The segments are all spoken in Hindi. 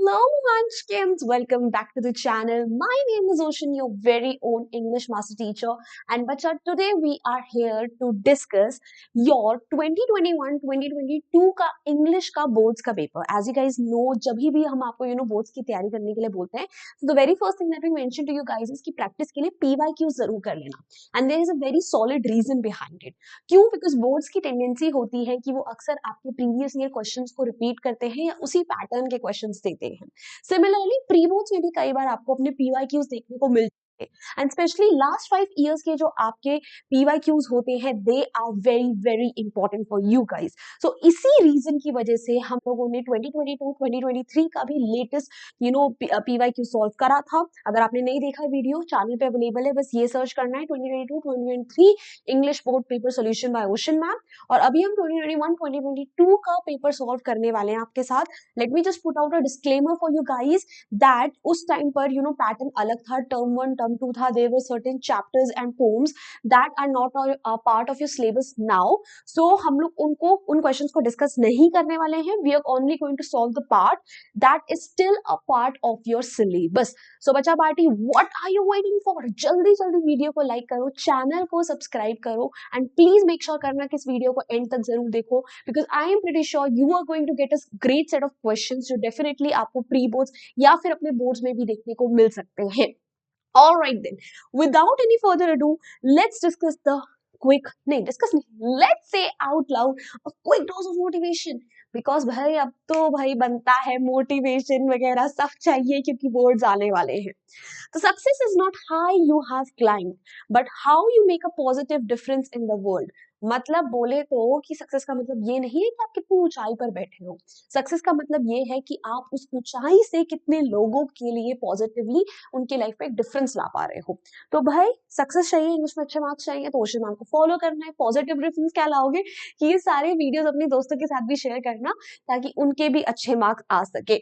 Hello, Munchkins. Welcome back to the channel. My name is Ocean, your very own English master teacher. And Bacha, today we are here to discuss your 2021-2022 का English का boards का paper. As you guys know, जब भी हम आपको boards की तैयारी करने के लिए बोलते हैं, so the very first thing that we mention to you guys is कि practice के लिए PYQ जरूर कर लेना. And there is a very solid reason behind it. क्यों? Because boards की tendency होती है कि वो अक्सर आपके previous year questions को repeat करते हैं या उसी पैटर्न के क्वेश्चंस देते हैं. सिमिलरली प्री बोर्ड्स में भी कई बार आपको अपने पीवाईक्यूज देखने को मिलते हैं एंड स्पेशली लास्ट 5 इयर्स के जो आपके पीवाईक्यूज होते हैं they are very very important for you guys. So इसी रीजन की वजह से हम लोगों ने 2022-2023 का भी लेटेस्ट पीवाईक्यू सॉल्व करा था. अगर आपने नहीं देखा वीडियो चैनल पे अवेलेबल है, बस ये सर्च करना है 2022-2023 English board paper solution bye ocean ma'am. और अभी हम 2021-2022 का पेपर सॉल्व करने वाले हैं आपके साथ. Let me just put out a disclaimer for you guys that उस टाइम पर पैटर्न अलग था. टर्म 1 टर्म 2 था. There were certain chapters and poems that are not part of your syllabus now. So हम लोग उन क्वेश्चंस को डिस्कस नहीं करने वाले हैं. We are only going to solve the part that is still a part of your syllabus. So बच्चा party, what are you waiting for? जल्दी जल्दी वीडियो को लाइक करो, चैनल को सब्सक्राइब करो एंड प्लीज मेक श्योर करना कि इस वीडियो को एंड तक जरूर देखो, because I am pretty sure you are going to get a great set of questions जो डेफिनेटली आपको प्री बोर्ड्स या फिर अपने बोर्ड्स में भी देखने को मिल सकते हैं. Alright then, without any further ado, let's discuss the let's say out loud a quick dose of motivation. Because भाई अब तो भाई बनता है मोटिवेशन वगैरह सब चाहिए क्योंकि बोर्ड्स आने वाले हैं. तो success is not high you have climb but how you make a positive difference in the world. मतलब बोले तो कि सक्सेस का मतलब ये नहीं है कि आप कितनी ऊंचाई पर बैठे हो. सक्सेस का मतलब ये है कि आप उस ऊंचाई से कितने लोगों के लिए पॉजिटिवली उनके लाइफ में एक डिफरेंस ला पा रहे हो. तो भाई सक्सेस चाहिए, इंग्लिश में अच्छे मार्क्स चाहिए तो ओशन मैम को फॉलो करना है. पॉजिटिव डिफरेंस क्या लाओगे कि ये सारे वीडियोस अपने दोस्तों के साथ भी शेयर करना ताकि उनके भी अच्छे मार्क्स आ सके.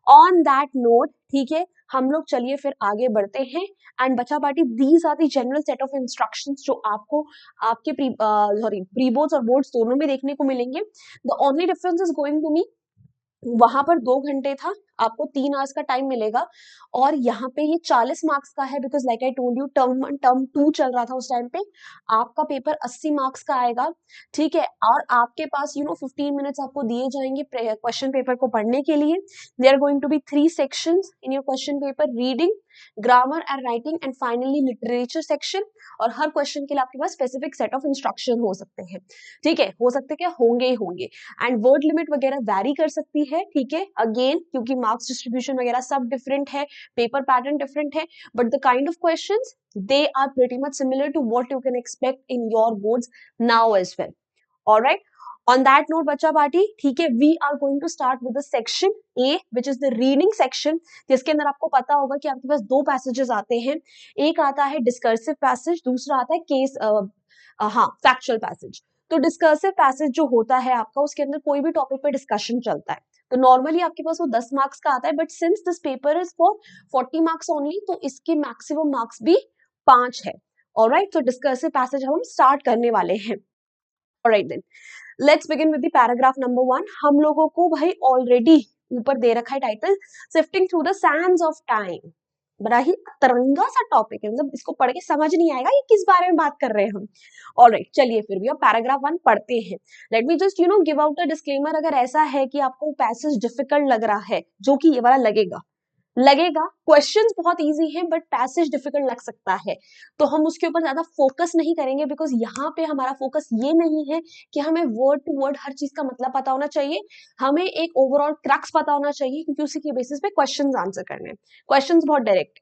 ऑन दैट नोट, ठीक है, हम लोग चलिए फिर आगे बढ़ते हैं. एंड बच्चा party, these are the general set of instructions जो आपको आपके प्री बोर्ड्स और बोर्ड्स दोनों में देखने को मिलेंगे. The only difference is going to me, वहां पर 2 घंटे था, आपको 3 आवर्स का टाइम मिलेगा और यहाँ पे ये 40 मार्क्स का है. Because like I told you term 1 term 2 चल रहा था उस टाइम पे. आपका पेपर 80 मार्क्स का आएगा, ठीक है. और आपके पास 15 मिनट्स आपको दिए जाएंगे क्वेश्चन पेपर को पढ़ने के लिए. There are going to be 3 sections in your question paper: reading, grammar and writing and finally literature section. और हर क्वेश्चन के लिए आपके पास स्पेसिफिक सेट ऑफ इंस्ट्रक्शन हो सकते हैं, ठीक है. हो सकते क्या, होंगे ही होंगे. एंड वर्ड लिमिट वगैरह वैरी कर सकती है, ठीक है. अगेन क्योंकि मार्क्स डिस्ट्रीब्यूशन वगैरह सब डिफरेंट है, पेपर पैटर्न डिफरेंट है, but the kind of questions they are pretty much similar to what you can expect in your boards now as well. All right, on that note बच्चा पार्टी, ठीक है, we are going to start with the section A which is the reading section, जिसके अंदर आपको पता होगा कि आपके पास 2 पैसेजेस आते हैं. एक आता है डिस्कर्सिव पैसेज, दूसरा आता है केस फैक्चुअल पैसेज. तो डिस्कर्सिव पैसेज जो होता है आपका, उसके अंदर कोई भी टॉपिक पे डिस्कशन चलता है. तो नॉर्मली आपके पास वो 10 मार्क्स का आता है, but since this paper is for 40 marks only, तो इसके मैक्सिमम मार्क्स भी 5 है. ऑलराइट, तो डिस्कर्सिव पैसेज हम स्टार्ट करने वाले हैं. Alright then, let's begin with the paragraph number 1. हम लोगों को भाई ऑलरेडी ऊपर दे रखा है title, sifting through the Sands of time. बड़ा ही तरंगा सा टॉपिक है, मतलब इसको पढ़ के समझ नहीं आएगा ये किस बारे में बात कर रहे हैं हम. ऑलराइट, चलिए फिर भी अब पैराग्राफ 1 पढ़ते हैं. Late me just give out a disclaimer. अगर ऐसा है कि आपको पैसेज डिफिकल्ट लग रहा है, जो कि ये वाला लगेगा क्वेश्चंस बहुत इजी हैं बट पैसेज डिफिकल्ट लग सकता है, तो हम उसके ऊपर ज्यादा फोकस नहीं करेंगे. बिकॉज यहाँ पे हमारा फोकस ये नहीं है कि हमें वर्ड टू वर्ड हर चीज का मतलब पता होना चाहिए, हमें एक ओवरऑल क्रक्स पता होना चाहिए, क्योंकि उसी के बेसिस पे क्वेश्चंस आंसर करने. क्वेश्चंस बहुत direct.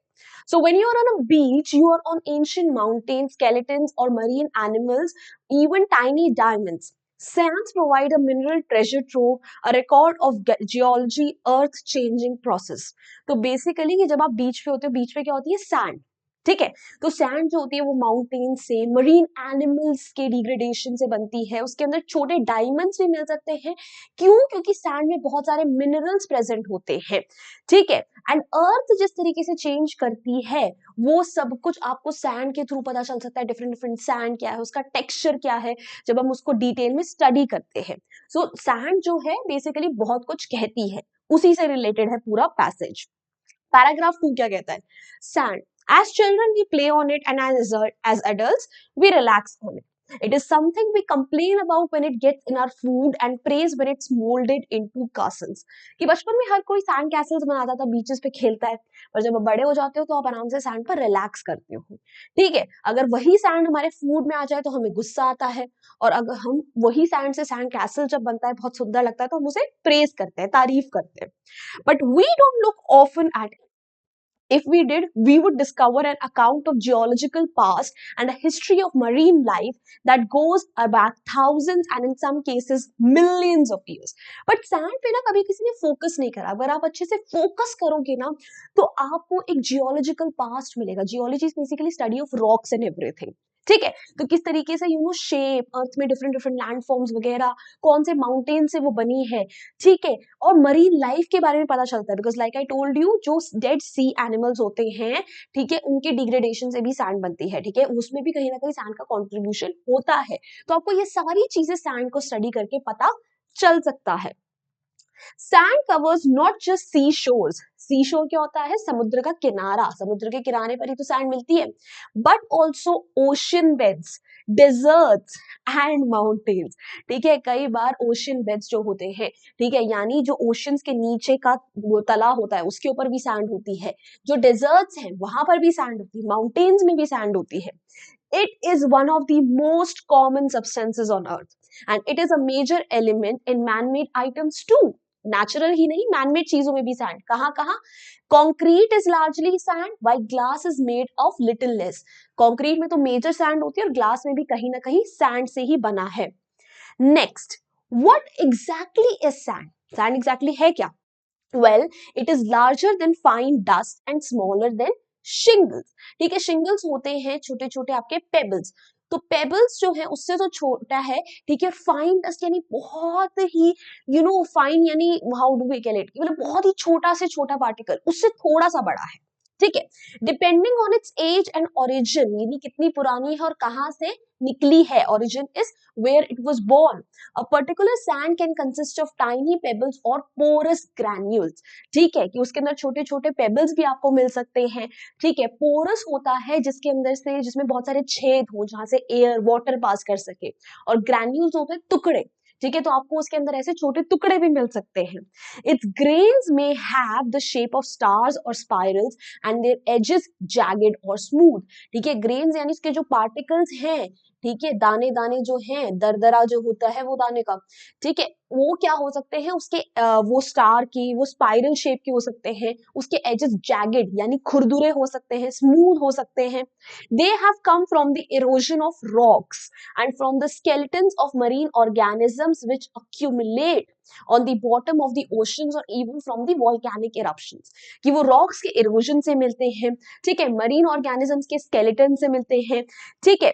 So when you are on a beach, you are on ancient mountains, skeletons or marine animals, even tiny diamonds. Sands provide a mineral treasure trove, a record of geology, earth changing process. तो बेसिकली कि जब आप बीच पे होते हो, बीच पे क्या होती है, सैंड. ठीक है। तो सैंड जो होती है वो माउंटेन से, मरीन एनिमल्स के डिग्रेडेशन से बनती है, उसके अंदर छोटे डायमंड्स भी मिल सकते हैं। क्यों? क्योंकि सैंड में बहुत सारे मिनरल्स प्रेजेंट होते हैं। ठीक है। एंड अर्थ जिस तरीके से चेंज करती है वो सब कुछ आपको सैंड के थ्रू पता चल सकता है। डिफरेंट डिफरेंट सैंड क्या है, उसका टेक्सचर क्या है, जब हम उसको डिटेल में स्टडी करते हैं। सो सैंड जो है बेसिकली बहुत कुछ कहती है, उसी से रिलेटेड है पूरा पैसेज। पैराग्राफ 2 क्या कहता है? Sand, as children we play on it and as adults we relax on it. It is something we complain about when it gets in our food and praise when it's molded into castles. कि बचपन में हर कोई सैंड कैसल्स बनाता था, बीचेस पे खेलता है, पर जब आप बड़े हो जाते हो तो आप आराम से सैंड पर रिलैक्स करते हो। ठीक है। अगर वही सैंड हमारे फूड में आ जाए तो हमें गुस्सा आता है, और अगर हम वही सैंड से सैंड कैसल जब बनता है, बहुत सुंदर लगता है, तो हम उसे प्रेज करते हैं, तारीफ करते हैं। But we don't look often at, if we did, we would discover an account of geological past and a history of marine life that goes back thousands and in some cases millions of years. But sand पे ना कभी किसी ने फोकस नहीं करा। अगर आप अच्छे से फोकस करोगे ना तो आपको एक जियोलॉजिकल पास्ट मिलेगा। Geology is basically study of rocks and everything. ठीक है। तो किस तरीके से शेप अर्थ में डिफरेंट डिफरेंट लैंड फॉर्म्स वगैरह, कौन से माउंटेन से वो बनी है। ठीक है। और मरीन लाइफ के बारे में पता चलता है, because like I told you, जो डेड सी एनिमल्स होते हैं, ठीक है, उनके डिग्रेडेशन से भी सैंड बनती है। ठीक है। उसमें भी कहीं ना कहीं सैंड का कॉन्ट्रीब्यूशन होता है। तो आपको ये सारी चीजें सैंड को स्टडी करके पता चल सकता है। Sand covers not just sea shores. Sea shore क्या होता है? समुद्र का किनारा, समुद्र के किनारे पर ही तो सैंड मिलती है। But also ocean beds, deserts and mountains. ठीक है। कई बार ओशन बेड्स जो होते हैं, ठीक है, यानी जो ओशंस के नीचे का वो तला होता है उसके ऊपर भी सैंड होती है। जो डेजर्ट्स हैं वहां पर भी सैंड होती है, माउंटेन्स में भी सैंड होती है। It is one of the most common substances on earth and it is a major element in man-made items too. Natural ही नहीं, मैनमेड चीजों में भी सैंड। कहाँ कहाँ? Concrete is largely sand while glass is made of little less. Concrete में तो मेजर सैंड होती है और ग्लास में भी कहीं ना कहीं सैंड से ही बना है। Next, what exactly is sand? Sand exactly है क्या? Well, it is larger than fine dust and smaller than shingles. ठीक है। शिंगल्स होते हैं छोटे छोटे आपके पेबल्स, तो पेबल्स जो है उससे तो छोटा है। ठीक है। फाइन डस्ट यानी बहुत ही फाइन, यानी how do we call it, मतलब बहुत ही छोटा से छोटा पार्टिकल, उससे थोड़ा सा बड़ा है। ठीक है। Depending on its age and origin, यानी कितनी पुरानी है और कहाँ से निकली है, origin is where it was born. A particular sand can consist of tiny pebbles or porous granules. ठीक है, कि उसके अंदर छोटे छोटे पेबल्स भी आपको मिल सकते हैं। ठीक है। पोरस होता है जिसके अंदर से, जिसमें बहुत सारे छेद हो जहां से एयर वाटर पास कर सके, और ग्रैन्यूल्स होते हैं टुकड़े। ठीक है। तो आपको उसके अंदर ऐसे छोटे टुकड़े भी मिल सकते हैं। Its grains may have the shape of stars और spirals and their edges jagged और स्मूथ। ठीक है। ग्रेन्स यानी इसके जो पार्टिकल्स हैं, ठीक है, दाने दाने जो हैं, दरदरा जो होता है वो दाने का, ठीक है, वो क्या हो सकते हैं, उसके वो स्टार की, वो स्पाइरल शेप के हो सकते हैं, उसके एजेस जैगेड यानी खुरदुरे हो सकते हैं, स्मूथ हो सकते हैं। They have come from the erosion of rocks and from the skeletons of marine organisms which accumulate on the bottom of the oceans or even from the volcanic eruptions. कि वो रॉक्स के इरोजन से मिलते हैं, ठीक है, मरीन ऑर्गेनिजम्स के स्केलेटन से मिलते हैं। ठीक है।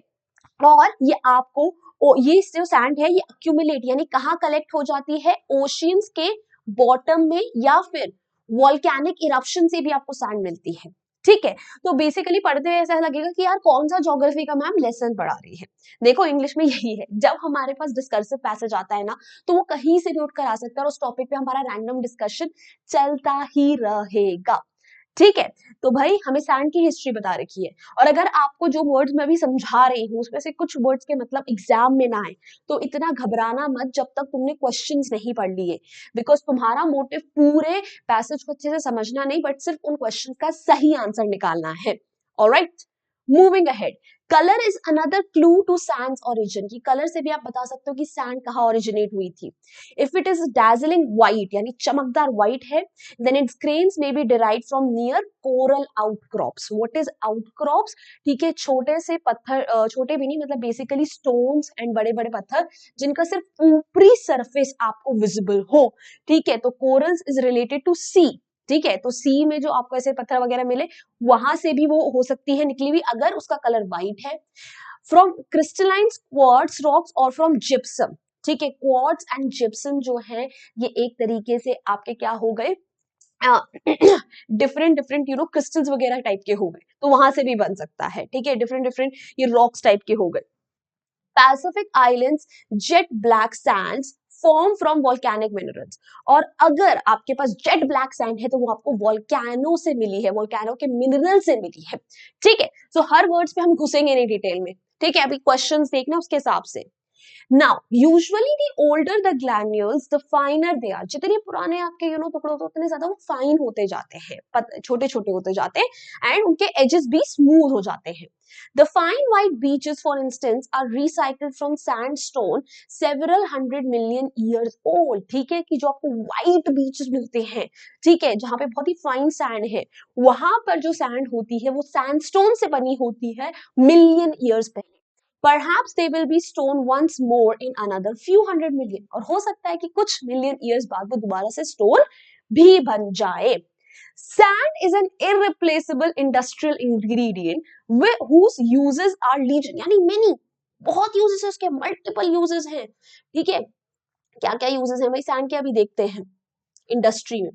और ये आपको ये जो सैंड है ये अक्यूमुलेट यानी कहाँ कलेक्ट हो जाती है? ओशियंस के बॉटम में, या फिर वॉल्केनिक इरप्शन से भी आपको सैंड मिलती है। ठीक है। तो बेसिकली पढ़ते हुए ऐसा लगेगा कि यार कौन सा ज्योग्राफी का मैम लेसन पढ़ा रही है। देखो इंग्लिश में यही है, जब हमारे पास डिस्कर्सिव पैसेज आता है ना तो वो कहीं से भी उठ कर आ सकता है और उस टॉपिक पे हमारा रैंडम डिस्कशन चलता ही रहेगा। ठीक है। तो भाई हमें सैंड की हिस्ट्री बता रखी है, और अगर आपको जो वर्ड्स मैं भी समझा रही हूँ उसमें से कुछ वर्ड्स के मतलब एग्जाम में ना आए तो इतना घबराना मत जब तक तुमने क्वेश्चंस नहीं पढ़ लिए, बिकॉज तुम्हारा मोटिव पूरे पैसेज को अच्छे से समझना नहीं, बट सिर्फ उन क्वेश्चंस का सही आंसर निकालना है। Alright, moving ahead. Colour is another clue to sand's origin, की कलर से भी आप बता सकते हो कि सैंड कहाँ ओरिजिनेट हुई थी। If it is dazzling white यानी चमकदार व्हाइट है, then its grains may be derived from near coral outcrops. What is outcrops? ठीक है, छोटे से पत्थर, छोटे भी नहीं, मतलब बेसिकली स्टोन्स एंड बड़े बड़े पत्थर जिनका सिर्फ ऊपरी सरफेस आपको विजिबल हो। ठीक है। तो कोरल्स इज रिलेटेड टू सी, ठीक है, तो सी में जो आपको ऐसे पत्थर वगैरह मिले वहां से भी वो हो सकती है निकली हुई अगर उसका कलर व्हाइट है। फ्रॉम क्रिस्टलाइन क्वार्ट्ज रॉक्स और फ्रॉम जिप्सम, ठीक है, क्वार्ट्ज एंड जिप्सम जो है ये एक तरीके से आपके क्या हो गए, डिफरेंट डिफरेंट क्रिस्टल्स वगैरह टाइप के हो गए, तो वहां से भी बन सकता है, ठीक है, डिफरेंट डिफरेंट ये रॉक्स टाइप के हो गए। Pacific islands jet black Sands form from volcanic minerals, और अगर आपके पास जेट ब्लैक सैंड है तो वो आपको वॉल्केनो से मिली है, वॉल्केनो के मिनरल से मिली है, ठीक है। सो हर वर्ड्स पे हम घुसेंगे नहीं डिटेल में, ठीक है, अभी क्वेश्चंस देखना उसके हिसाब से। Now, usually the older the granules, the finer they are. जितने पुराने आपके टुकड़े होते हैं उतने ज्यादा वो फाइन होते जाते हैं, छोटे छोटे होते जाते हैं एंड उनके एजेस भी स्मूथ हो जाते हैं. The fine white beaches, for instance, are recycled from sandstone several hundred million years old. ठीक है, कि जो आपको white beaches मिलते हैं, ठीक है, जहाँ पे बहुत ही फाइन सैंड है, वहां पर जो सैंड होती है वो सैंडस्टोन से बनी होती है मिलियन ईयर्स पहले. Perhaps they will be stone once more in another few hundred million. और हो सकता है कि कुछ मिलियन ईयर्स बाद वो दोबारा से स्टोन भी बन जाए. Sand is an irreplaceable industrial ingredient whose uses are legion, यानी many, बहुत uses है उसके, multiple uses हैं, ठीक है, क्या क्या uses हैं भाई सैंड के अभी देखते हैं इंडस्ट्री में.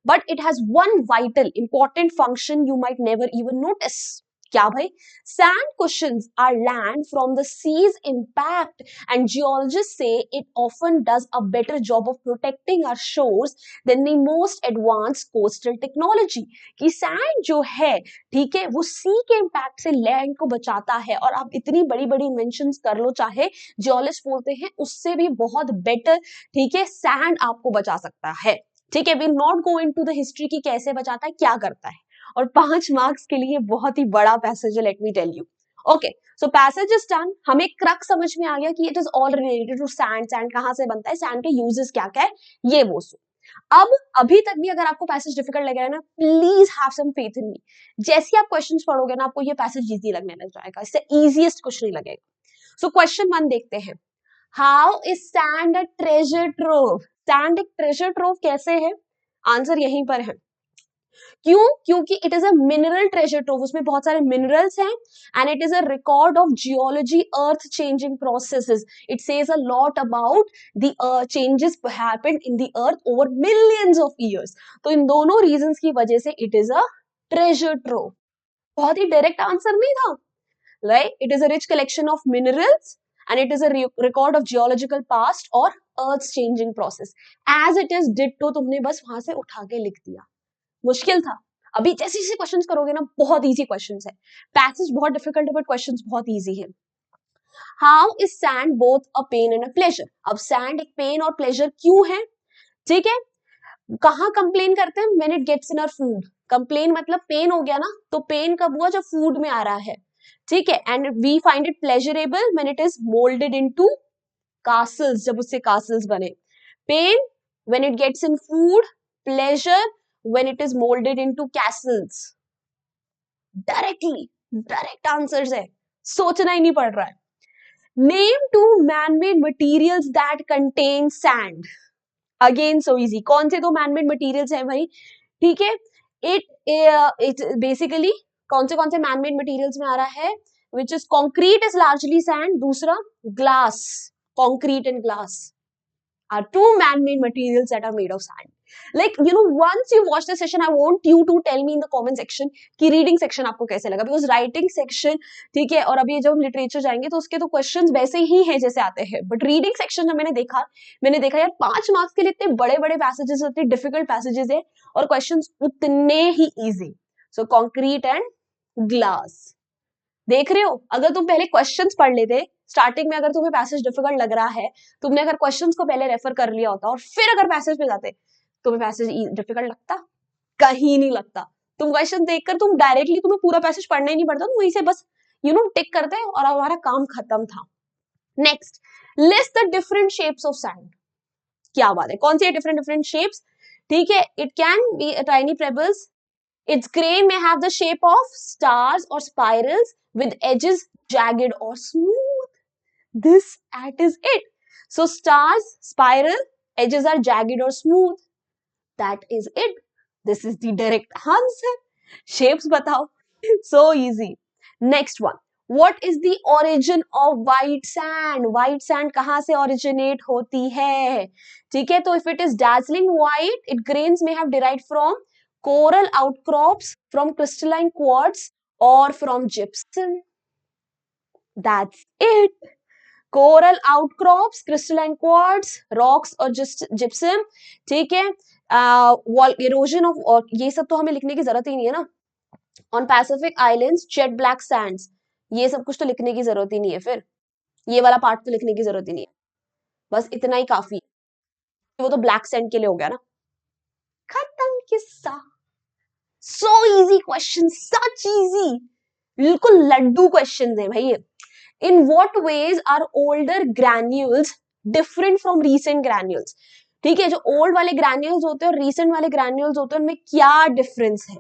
But it has one vital important function you might never even notice. क्या भाई? Sand cushions are land from the sea's impact, and geologists say it often does a better job of protecting our shores than the most advanced coastal technology. कि sand जो है, ठीक है, वो sea के impact से land को बचाता है, और आप इतनी बड़ी बड़ी inventions कर लो चाहे, geologists बोलते हैं उससे भी बहुत better, ठीक है, sand आपको बचा सकता है. ठीक है, will not go into the history की कैसे बचाता है क्या करता है, और 5 मार्क्स के लिए बहुत ही बड़ा पैसेज है, let me tell you. Okay, so passage is done. हमें क्रक समझ में आ गया कि it is all related to sand, sand कहां से बनता है, सैंड के यूजेस क्या क्या है, ये वो सो. अब अभी तक भी अगर आपको पैसेज डिफिकल्ट लग रहा है ना, please have some faith in me. जैसे ही आप क्वेश्चंस पढ़ोगे ना, आपको ये पैसेज इजी लगने लग जाएगा, इससे इजीएस्ट कुछ नहीं लगेगा. सो क्वेश्चन 1 देखते हैं. How is sand a treasure trove? Sand एक ट्रेजर ट्रोव कैसे है? आंसर यहीं पर है. क्यों? क्योंकि it is a mineral treasure trove, उसमें बहुत सारे मिनरल्स हैं, and it is a record of geology, earth changing processes. It says a lot about the changes happened in the earth over millions of years. तो इन दोनों रीजंस की वजह से it is a treasure trove. बहुत ही डायरेक्ट आंसर नहीं था, right? It is a rich collection of minerals and it is a record of geological past और earth's changing process. as it is ditto, तुमने बस वहां से उठा के लिख दिया. मुश्किल था. अभी जैसे जैसे क्वेश्चंस करोगे ना, बहुत इजी क्वेश्चंस है. पैसेज बहुत डिफिकल्ट है बट क्वेश्चंस बहुत इजी है. How is sand both a pain and a pleasure? अब सैंड एक पेन और प्लेजर क्यों है? ठीक है, कहाँ कंप्लेन करते हैं? When it gets in our food. Complain मतलब पेन हो गया ना, तो पेन कब हुआ? जब फूड में आ रहा है, ठीक है. And we find it pleasurable when it is moulded into castles, जब उससे कासल्स बने. Pain when it gets in food, pleasure when it is molded into castles. Directly direct answers है, सोचना ही नहीं पड़ रहा है. Name two manmade materials that contain sand. Again so easy. कौन से दो मैनमेड मटेरियल्स हैं भाई? ठीक है, इट बेसिकली कौन से मैनमेड मटेरियल्स में आ रहा है? Which is concrete is largely sand, दूसरा glass. Concrete and glass are two man-made materials that are made of sand. Like, once you watch the session, I want you to tell me in the comment section कि reading section आपको कैसे लगा, because writing section, ठीक है, और अभी जब हम literature जाएंगे तो उसके तो questions वैसे ही हैं जैसे आते हैं, but reading section जब मैंने देखा यार 5 marks के लिए इतने बड़े-बड़े passages, इतने difficult passages है, और questions उतने ही easy. So concrete and glass. देख रहे हो, अगर तुम पहले क्वेश्चंस पढ़ लेते स्टार्टिंग में, अगर तुम्हें पैसेज डिफिकल्ट लग रहा है, तुमने अगर क्वेश्चंस को पहले रेफर कर लिया होता और फिर अगर पैसेज पे जाते, तुम्हें पैसेज डिफिकल्ट लगता? कहीं नहीं लगता. तुम क्वेश्चन देखकर तुम डायरेक्टली, तुम्हें पूरा पैसेज पढ़ना ही नहीं पड़ता, तुम वहीं से बस टिक करते और हमारा काम खत्म था. Next, list the different shapes of sand. क्या बात है, कौन सी डिफरेंट डिफरेंट शेप्स? ठीक है, it can be tiny pebbles. Its grain may have the shape of stars or spirals with edges jagged or smooth. That is it. So stars, spiral, edges are jagged or smooth. That is it. This is the direct answer. Shapes बताओ. So easy. Next one. What is the origin of white sand? White sand कहाँ से originate होती है? ठीक है, तो if it is dazzling white, its grains may have derived from coral outcrops, from crystalline quartz, or from gypsum. That's it. Coral outcrops, crystalline quartz, rocks और gypsum. ठीक है. Erosion of ये सब तो हमें लिखने की जरूरत ही नहीं है ना. On Pacific islands jet black Sands, ये सब कुछ तो लिखने की जरूरत ही नहीं है. फिर ये वाला पार्ट तो लिखने की जरूरत ही नहीं है. बस इतना ही काफी है. वो तो ब्लैक सैंड के लिए हो गया ना. खत्म किस्सा. So easy question, such easy, बिल्कुल लड्डू क्वेश्चन है भाई. In what ways are older granules different from recent granules? ठीक है, जो ओल्ड वाले ग्रैन्यूल्स होते हैं और रीसेंट वाले ग्रैन्यूल्स होते हैं उनमें क्या डिफरेंस है?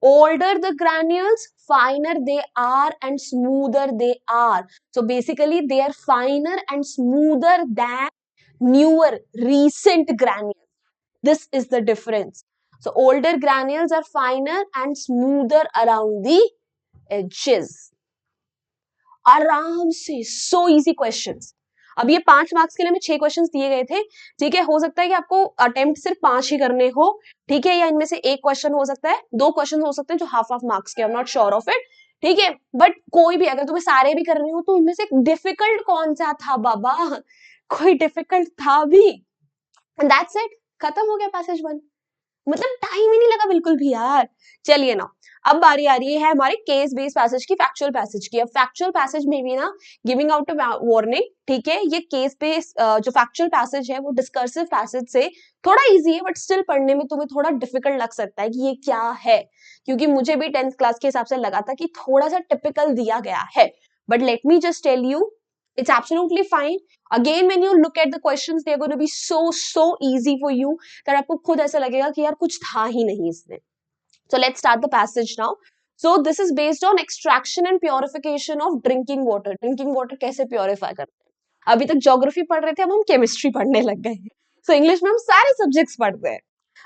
Older the granules, finer they are and smoother they are. So basically they are finer and smoother than newer recent granules. This is the difference. So older granules are finer and smoother around the edges. आराम से. So easy questions. अब ये 5 मार्क्स के लिए हमें 6 क्वेश्चंस दिए गए थे. ठीक है, हो सकता है कि आपको अटेम्प्ट सिर्फ 5 ही करने हो. ठीक है, या इनमें से एक क्वेश्चन हो सकता है, 2 क्वेश्चन हो सकते हैं जो हाफ मार्क्स के. I am not sure of it. ठीक है, बट कोई भी अगर तुम्हें सारे भी करने हो तो इनमें से डिफिकल्ट कौन सा था बाबा? कोई डिफिकल्ट था भी? And that's it. खत्म हो गया पैसेज 1. मतलब टाइम ही नहीं लगा बिल्कुल भी यार. चलिए ना, अब बारी आ रही है हमारे केस बेस्ड पैसेज की, फैक्चुअल पैसेज की. अब फैक्चुअल पैसेज में भी ना गिविंग आउट अ वार्निंग. ठीक है, ये केस बेस्ड जो फैक्चुअल पैसेज है वो डिस्कर्सिव पैसेज से थोड़ा इजी है, बट स्टिल पढ़ने में तुम्हें थोड़ा डिफिकल्ट लग सकता है कि ये क्या है, क्योंकि मुझे भी 10th क्लास के हिसाब से लगा था कि थोड़ा सा टिपिकल दिया गया है. But let me just tell you, it's absolutely fine. Again, when you look at the questions, they are going to be so easy for you that आपको खुद ऐसा लगेगा कि यार कुछ था ही नहीं इसमें. So let's start the passage now. So this is based on extraction and purification of drinking water. Drinking water कैसे purify करते हैं? अभी तक ज्योग्राफी पढ़ रहे थे, अब हम केमिस्ट्री पढ़ने लग गए हैं. So इंग्लिश में हम सारे सब्जेक्ट्स पढ़ते हैं.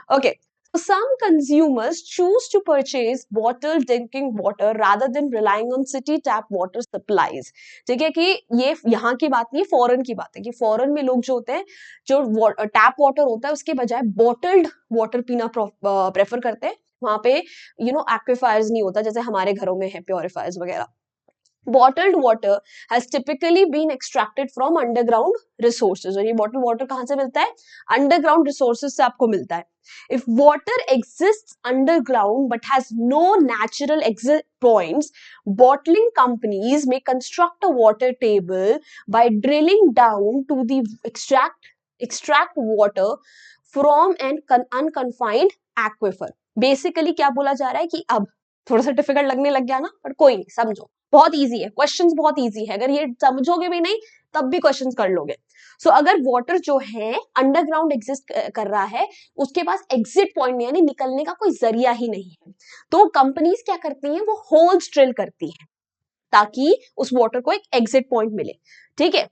Okay. So some consumers choose to purchase bottled drinking water rather than relying on city tap water supplies. ठीक है, कि ये यहाँ की बात नहीं, फॉरेन की बात है कि फॉरेन में लोग जो होते हैं, जो टैप वाटर होता है उसके बजाय बॉटल्ड वाटर पीना प्रेफर करते हैं. वहां पे एक्विफायर्स नहीं होता जैसे हमारे घरों में है प्योरीफायर्स वगैरह. Bottled water has typically been extracted from underground resources. और ये bottled water कहाँ से मिलता है? Underground resources से आपको मिलता है. If water exists underground but has no natural exit points, bottling companies may construct a water table by drilling down to the extract water from an unconfined aquifer. Basically क्या बोला जा रहा है कि अब थोड़ा सा डिफिकल्ट लगने लग गया ना, पर कोई नहीं, समझो बहुत इजी है. क्वेश्चंस बहुत इजी है, अगर ये समझोगे भी नहीं तब भी क्वेश्चंस कर लोगे. सो अगर वाटर जो है अंडरग्राउंड एग्जिस्ट कर रहा है, उसके पास एग्जिट पॉइंट नहीं, यानी निकलने का कोई जरिया ही नहीं है, तो कंपनीज क्या करती हैं, वो होल्स ड्रिल करती हैं ताकि उस वाटर को एक एग्जिट पॉइंट मिले. ठीक है,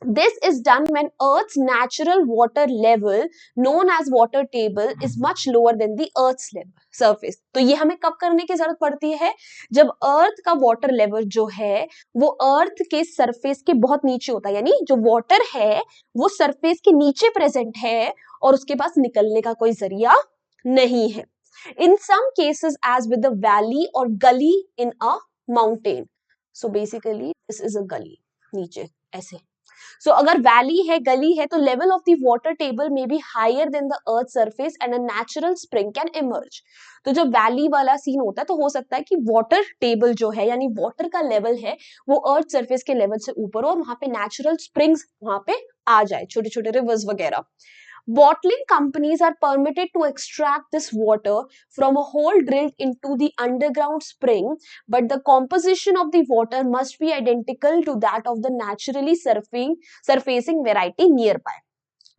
this is done when Earth's natural water level, known as water table, is much lower than the Earth's level surface. तो ये हमें कब करने की जरूरत पड़ती है? जब अर्थ का वाटर लेवल जो है वो अर्थ के सरफेस के बहुत नीचे होता है, यानी जो वाटर है वो सरफेस के नीचे प्रेजेंट है और उसके पास निकलने का कोई जरिया नहीं है. In some cases, as with the valley or gully in a mountain. So basically, this is a gully. नीचे ऐसे. So अगर वैली है, गली है, तो level of the water table may be higher than the earth surface and a natural spring can emerge. तो जब वैली वाला सीन होता है तो हो सकता है कि वाटर टेबल जो है यानी वाटर का लेवल है वो अर्थ सरफेस के लेवल से ऊपर हो और वहां पे नेचुरल स्प्रिंग्स वहां पे आ जाए, छोटे छोटे रिवर्स वगैरह. Bottling companies are permitted to extract this water from a hole drilled into the underground spring, but the composition of the water must be identical to that of the naturally surfacing variety nearby.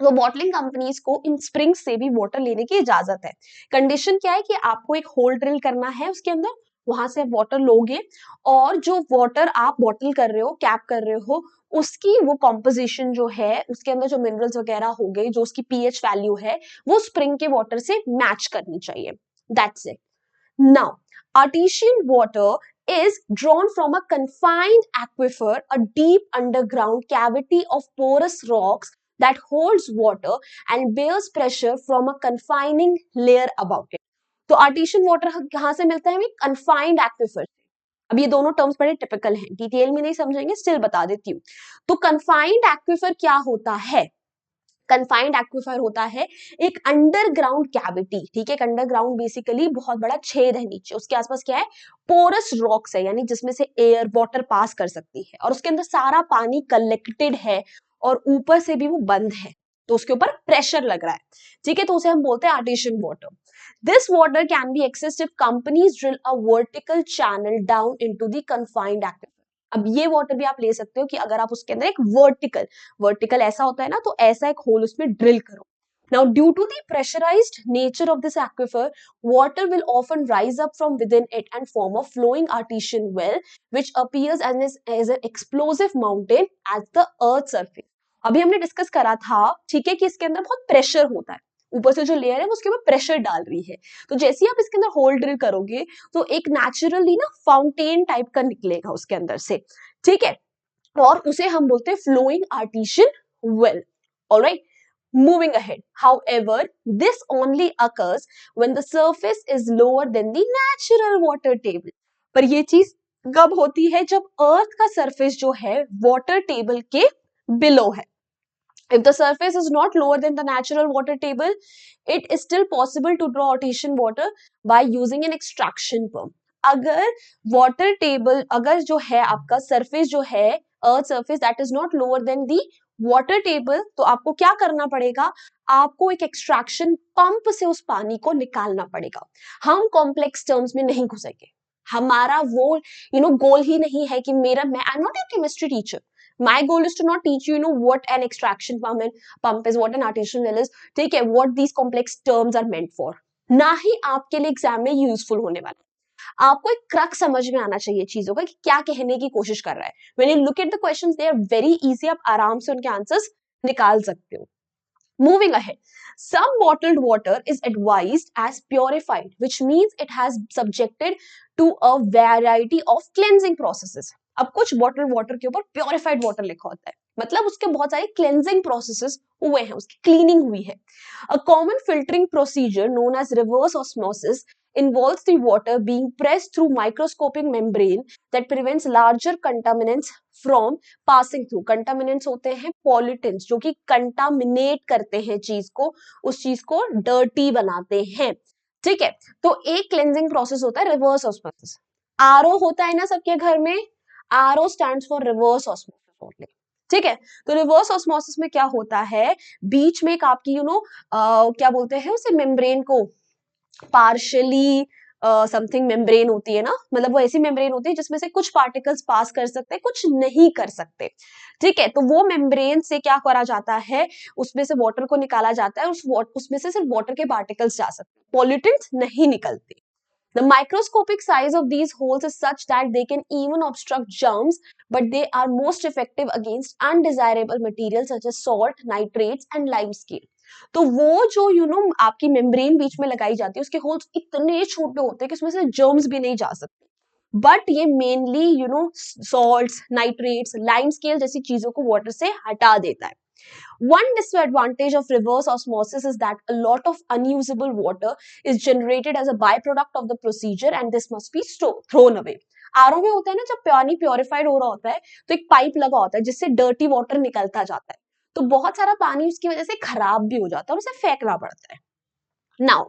तो बॉटलिंग कंपनीज को इन स्प्रिंग से भी वाटर लेने की इजाजत है. कंडीशन क्या है कि आपको एक होल ड्रिल करना है उसके अंदर, वहां से आप वाटर लोगे और जो वाटर आप बॉटल कर रहे हो, कैप कर रहे हो, उसकी वो कॉम्पोजिशन जो है, उसके अंदर जो मिनरल्स वगैरह हो गए, जो उसकी पीएच वैल्यू है, वो स्प्रिंग के वाटर से मैच करनी चाहिए. That's it. Now artesian water is drawn from a confined aquifer, a deep underground cavity of porous rocks that holds water and bears pressure from a confining layer above it. तो आर्टिशियन वाटर कहाँ से मिलता है हमें? Confined aquifer. अब ये दोनों टर्म्स बड़े टिपिकल हैं, डिटेल में नहीं समझेंगे, स्टिल बता देती हूँ. तो कन्फाइंड एक्विफर क्या होता है? कन्फाइंड एक्विफर होता है एक अंडरग्राउंड कैविटी. ठीक है, एक अंडरग्राउंड बेसिकली बहुत बड़ा छेद है नीचे, उसके आसपास क्या है? पोरस रॉक्स है, यानी जिसमें से एयर वाटर पास कर सकती है, और उसके अंदर सारा पानी कलेक्टेड है और ऊपर से भी वो बंद है, तो उसके ऊपर प्रेशर लग रहा है. ठीक है, तो उसे हम बोलते हैं artisan water. This water can be accessed if companies drill a vertical channel down into the confined aquifer. अब ये वाटर भी आप ले सकते हो कि अगर आप उसके अंदर एक वर्टिकल ऐसा होता है ना, तो ऐसा एक होल उसमें ड्रिल करो. Now, due to the pressurized nature of this aquifer, water will often rise up from within it and form a flowing artesian well, which appears as an explosive mountain at the earth's surface. अभी हमने डिस्कस करा था, ठीक है, कि इसके अंदर बहुत प्रेशर होता है, ऊपर से जो लेयर है वो उसके ऊपर प्रेशर डाल रही है. तो जैसे ही आप इसके अंदर होल ड्रिल करोगे तो एक नेचुरली ना फाउंटेन टाइप का निकलेगा उसके अंदर से. ठीक है, और उसे हम बोलते हैं flowing artesian well. Alright, moving ahead. However, this only occurs when the surface is lower than the natural water table. पर ये चीज कब होती है? जब अर्थ का सरफेस जो है वाटर टेबल के बिलो है. If the surface is not lower than the natural water table, it is still possible to draw artesian water by using an extraction pump. अगर वाटर टेबल, अगर जो है आपका सरफेस जो है earth surface that is not lower than the water table, तो आपको क्या करना पड़ेगा? आपको एक एक्सट्रैक्शन पंप से उस पानी को निकालना पड़ेगा. हम कॉम्प्लेक्स टर्म्स में नहीं घुसेंगे. हमारा वो गोल ही नहीं है कि मेरा, मैं I am not a chemistry teacher. My goal is to not teach you, what an extraction pump is, what an artesian well is, ठीक है, what these complex terms are meant for. ना ही आपके लिए एग्जाम में यूजफुल होने वाला. आपको एक क्रक समझ में आना चाहिए चीजों का कि क्या कहने की कोशिश कर रहा है. When you look at the questions, they are very easy. आप आराम से उनके आंसर्स निकाल सकते हो. Moving ahead, some bottled water is advised as purified, which means it has subjected to a variety of cleansing processes. अब कुछ बॉटल्ड वाटर के ऊपर प्योरिफाइड वाटर लिखा होता है, मतलब उसके बहुत सारे क्लेंजिंग प्रोसेसेस हुए हैं, उसकी क्लीनिंग हुई है. A common filtering procedure known as reverse osmosis involves the water being pressed through microscopic membrane that prevents larger contaminants from passing through. Contaminants होते हैं pollutants, जो कि contaminate करते हैं चीज को, उस चीज को dirty बनाते हैं. ठीक है, तो एक क्लेंजिंग प्रोसेस होता है रिवर्स ऑस्मोसिस. आरओ होता है ना सबके घर में, RO stands for reverse osmosis only. ठीक है, तो रिवर्स ऑस्मोसिस में क्या होता है? बीच में एक आपकी क्या बोलते हैं उसे, मेम्ब्रेन को पार्शली समथिंग मेम्ब्रेन होती है ना, मतलब वो ऐसी मेम्ब्रेन होती है जिसमें से कुछ पार्टिकल्स पास कर सकते हैं, कुछ नहीं कर सकते. ठीक है, तो वो मेम्ब्रेन से क्या करा जाता है? उसमें से वाटर को निकाला जाता है, उसमें से सिर्फ वाटर के पार्टिकल्स जा सकते हैं, पॉल्यूटेंट्स नहीं निकलते. The microscopic size of these holes is such that they can even obstruct germs, but they are most effective against undesirable materials such as salt, nitrates and limescale. तो वो जो आपकी मेम्ब्रेन बीच में लगाई जाती है, उसके होल्स इतने छोटे होते हैं कि उसमें से जर्म्स भी नहीं जा सकते. बट ये mainly salts, nitrates, lime scale जैसी चीजों को वाटर से हटा देता है. One disadvantage of reverse osmosis is that a lot of unusable water is generated as a byproduct of the procedure and this must be thrown away. RO में होता है ना, जब पानी प्योरिफाइड हो रहा होता है तो एक पाइप लगा होता है जिससे डर्टी वाटर निकलता जाता है, तो बहुत सारा पानी उसकी वजह से खराब भी हो जाता है और उसे फेंकना पड़ता है. Now,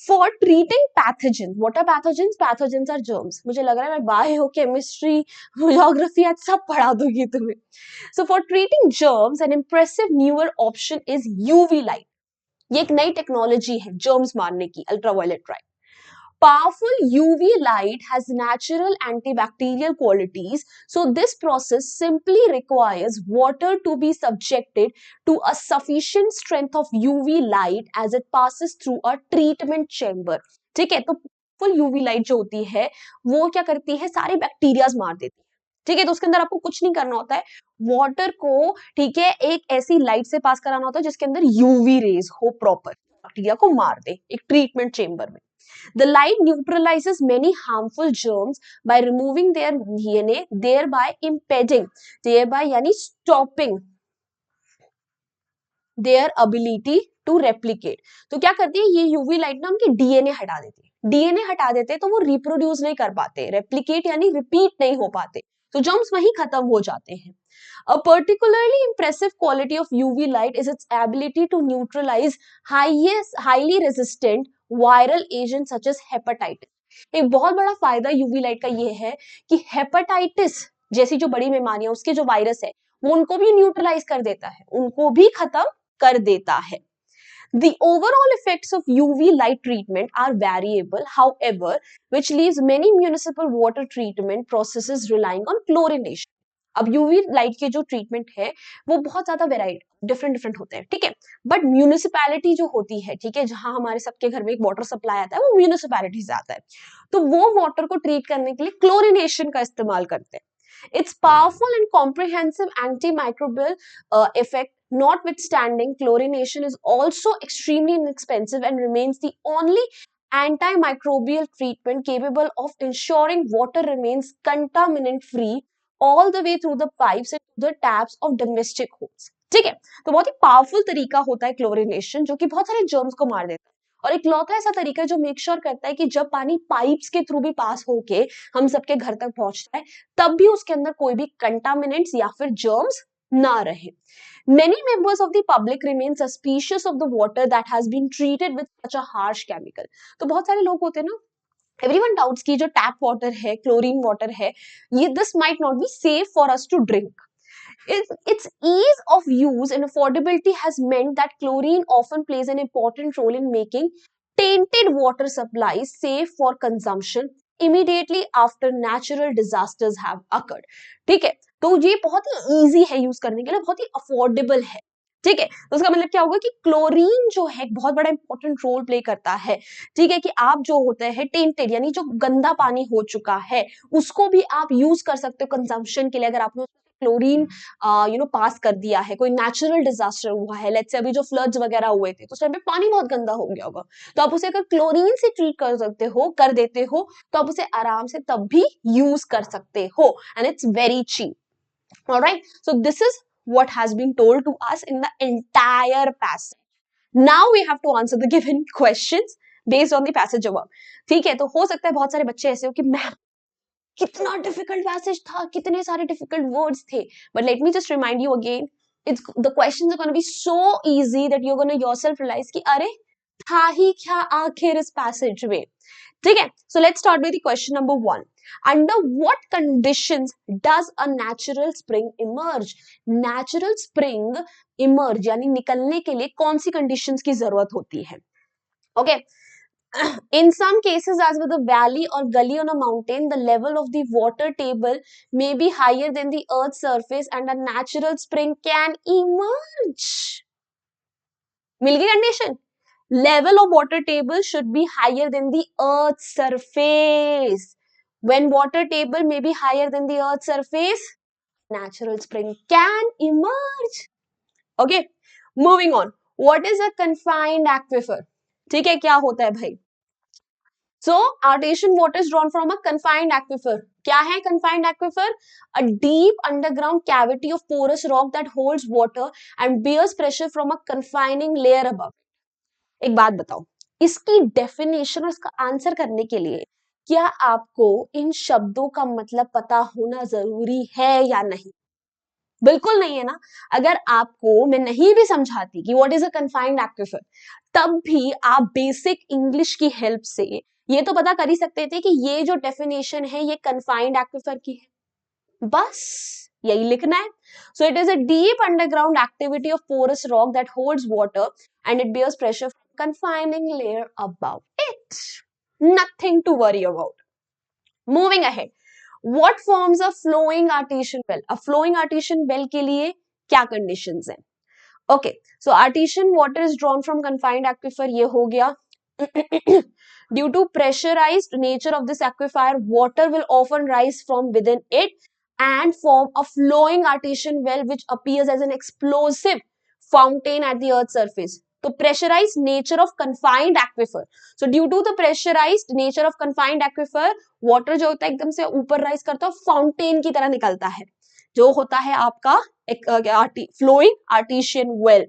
for treating pathogens, what are pathogens? Pathogens are germs. मुझे लग रहा है मैं बायो केमिस्ट्री ज्योग्राफी आज सब पढ़ा दूंगी तुम्हें. So for treating germs, an impressive newer option is UV light. ये एक नई टेक्नोलॉजी है germs मारने की, ultraviolet light. Powerful UV light has natural antibacterial qualities, so this process simply requires water to be subjected to a sufficient strength of UV light as it passes through a treatment chamber. ठीक है, तो फुल यूवी लाइट जो होती है वो क्या करती है? सारे बैक्टीरियाज मार देती है. ठीक है, तो उसके अंदर आपको कुछ नहीं करना होता है, वाटर को, ठीक है, एक ऐसी लाइट से पास कराना होता है जिसके अंदर यूवी रेज हो प्रॉपर, बैक्टीरिया को मार दे, एक ट्रीटमेंट चेम्बर में। The light neutralizes many harmful germs by removing their DNA, thereby impeding, thereby यानी stopping their ability to replicate। तो क्या करती है ये यूवी लाइट ना, उनके डीएनए हटा देती है, डीएनए हटा देते हैं तो वो रिप्रोड्यूस नहीं कर पाते, रेप्लिकेट यानी रिपीट नहीं हो पाते, तो जर्म्स वहीं खत्म हो जाते हैं। A particularly impressive quality of UV light is its ability to neutralize highly resistant viral agents such as hepatitis। एक बहुत बड़ा फायदा यूवी लाइट का ये है कि हेपेटाइटिस जैसी जो बड़ी बीमारियां, उसके जो वायरस है वो उनको भी न्यूट्रलाइज कर देता है, उनको भी खत्म कर देता है। The overall effects of UV light treatment are variable, however, which leaves many municipal water treatment processes relying on chlorination। अब यूवी लाइट के जो ट्रीटमेंट है वो बहुत ज्यादा वेराइटी डिफरेंट डिफरेंट होते हैं, ठीक है, बट म्यूनिसिपैलिटी जो होती है, ठीक है, जहां हमारे सबके घर में एक वाटर सप्लाई आता है वो म्यूनिसिपैलिटी से आता है, तो वो वाटर को ट्रीट करने के लिए क्लोरिनेशन का इस्तेमाल करते हैं। Its powerful and comprehensive antimicrobial effect notwithstanding, chlorination is also extremely inexpensive and remains the only antimicrobial treatment capable of ensuring water remains contaminant free all the way through the pipes and the taps of domestic homes। ठीक है, तो बहुत ही पावरफुल तरीका होता है क्लोरिनेशन, जो कि बहुत सारे जर्म्स को मार देता है, और एक लौता ऐसा तरीका है जो मेक श्योर करता है कि जब पानी पाइप्स के थ्रू भी पास होके हम सबके घर तक पहुंचता है, तब भी उसके अंदर कोई भी कंटामिनेंट्स या फिर जर्म्स ना रहे। Many members of the public remain suspicious of the water that has been treated with such a harsh chemical। तो बहुत सारे लोग होते हैं ना, everyone doubts कि जो टैप वाटर है, क्लोरीन वाटर है, ये this might not be safe for us to drink। Its ease of use and affordability has meant that chlorine often plays an important role in making tainted water supplies safe for consumption immediately after natural disasters have occurred। ठीक है, तो ये बहुत ही easy है यूज करने के लिए, बहुत ही अफोर्डेबल है। ठीक है, तो उसका मतलब क्या होगा कि क्लोरीन जो है बहुत बड़ा इंपॉर्टेंट रोल प्ले करता है। ठीक है, कि आप जो होते हैं टेंटेड यानी जो गंदा पानी हो चुका है उसको भी आप यूज कर सकते हो कंजम्पशन के लिए, अगर आपने क्लोरीन पास कर दिया है, कोई नेचुरल डिजास्टर हुआ है, लेट्स से अभी जो फ्लड्स वगैरह हुए थे तो उस टाइम पे पानी बहुत गंदा हो गया होगा, तो आप उसे अगर क्लोरीन से ट्रीट कर सकते हो, कर देते हो, तो आप उसे आराम से तब भी यूज कर सकते हो, and it's very cheap. Alright, so this is what has been told to us in the entire passage. Now we have to answer the given questions based on the passage above। ठीक है, तो हो सकता है बहुत सारे बच्चे ऐसे हो कि मैम कितना डिफिकल्ट पैसेज था, कितने सारे डिफिकल्ट वर्ड्स थे, but let me just remind you again, it's the questions are gonna be so easy that you are gonna yourself realise कि अरे था ही क्या आखिर इस पैसेज में। ठीक है, so let's start with the question number 1। Under what conditions does a natural spring emerge. Natural spring emerge यानी निकलने के लिए कौन सी कंडीशंस की जरूरत होती है? Okay, in some cases, as with a valley or gully on a mountain, the level of the water table may be higher than the earth's surface and a natural spring can emerge। मिल गई condition, level of water table should be higher than the earth's surface। when water table may be higher than the earth's surface, natural spring can emerge। okay, moving on, what is a confined aquifer? ठीक है, क्या होता है भाई? So, artesian water is drawn from a confined aquifer। क्या है confined aquifer? A deep underground cavity of porous rock that holds water and bears pressure from a confining layer above। एक बात बताओ, इसकी डेफिनेशन और इसका आंसर करने के लिए क्या आपको इन शब्दों का मतलब पता होना जरूरी है या नहीं? बिल्कुल नहीं है ना। अगर आपको मैं नहीं भी समझाती कि what is a confined aquifer, तब भी आप बेसिक इंग्लिश की हेल्प से ये तो पता कर ही सकते थे कि ये जो डेफिनेशन है ये कन्फाइंड एक्विफर की है, बस यही लिखना है। So it is a deep underground activity of porous rock that holds water and it bears pressure from confining layer about it. Nothing to worry about. Moving ahead, what forms a flowing artesian well? A flowing artesian well के लिए क्या conditions हैं? Okay, so artesian water is drawn from confined aquifer, ये हो गया। Due to pressurized nature of this aquifer, water will often rise from within it and form a flowing artesian well which appears as an explosive fountain at the earth's surface. तो pressurized nature of confined aquifer. So due to the pressurized nature of confined aquifer, water जो होता है एकदम से ऊपर राइज करता है, फाउंटेन की तरह निकलता है, जो होता है आपका flowing artesian well.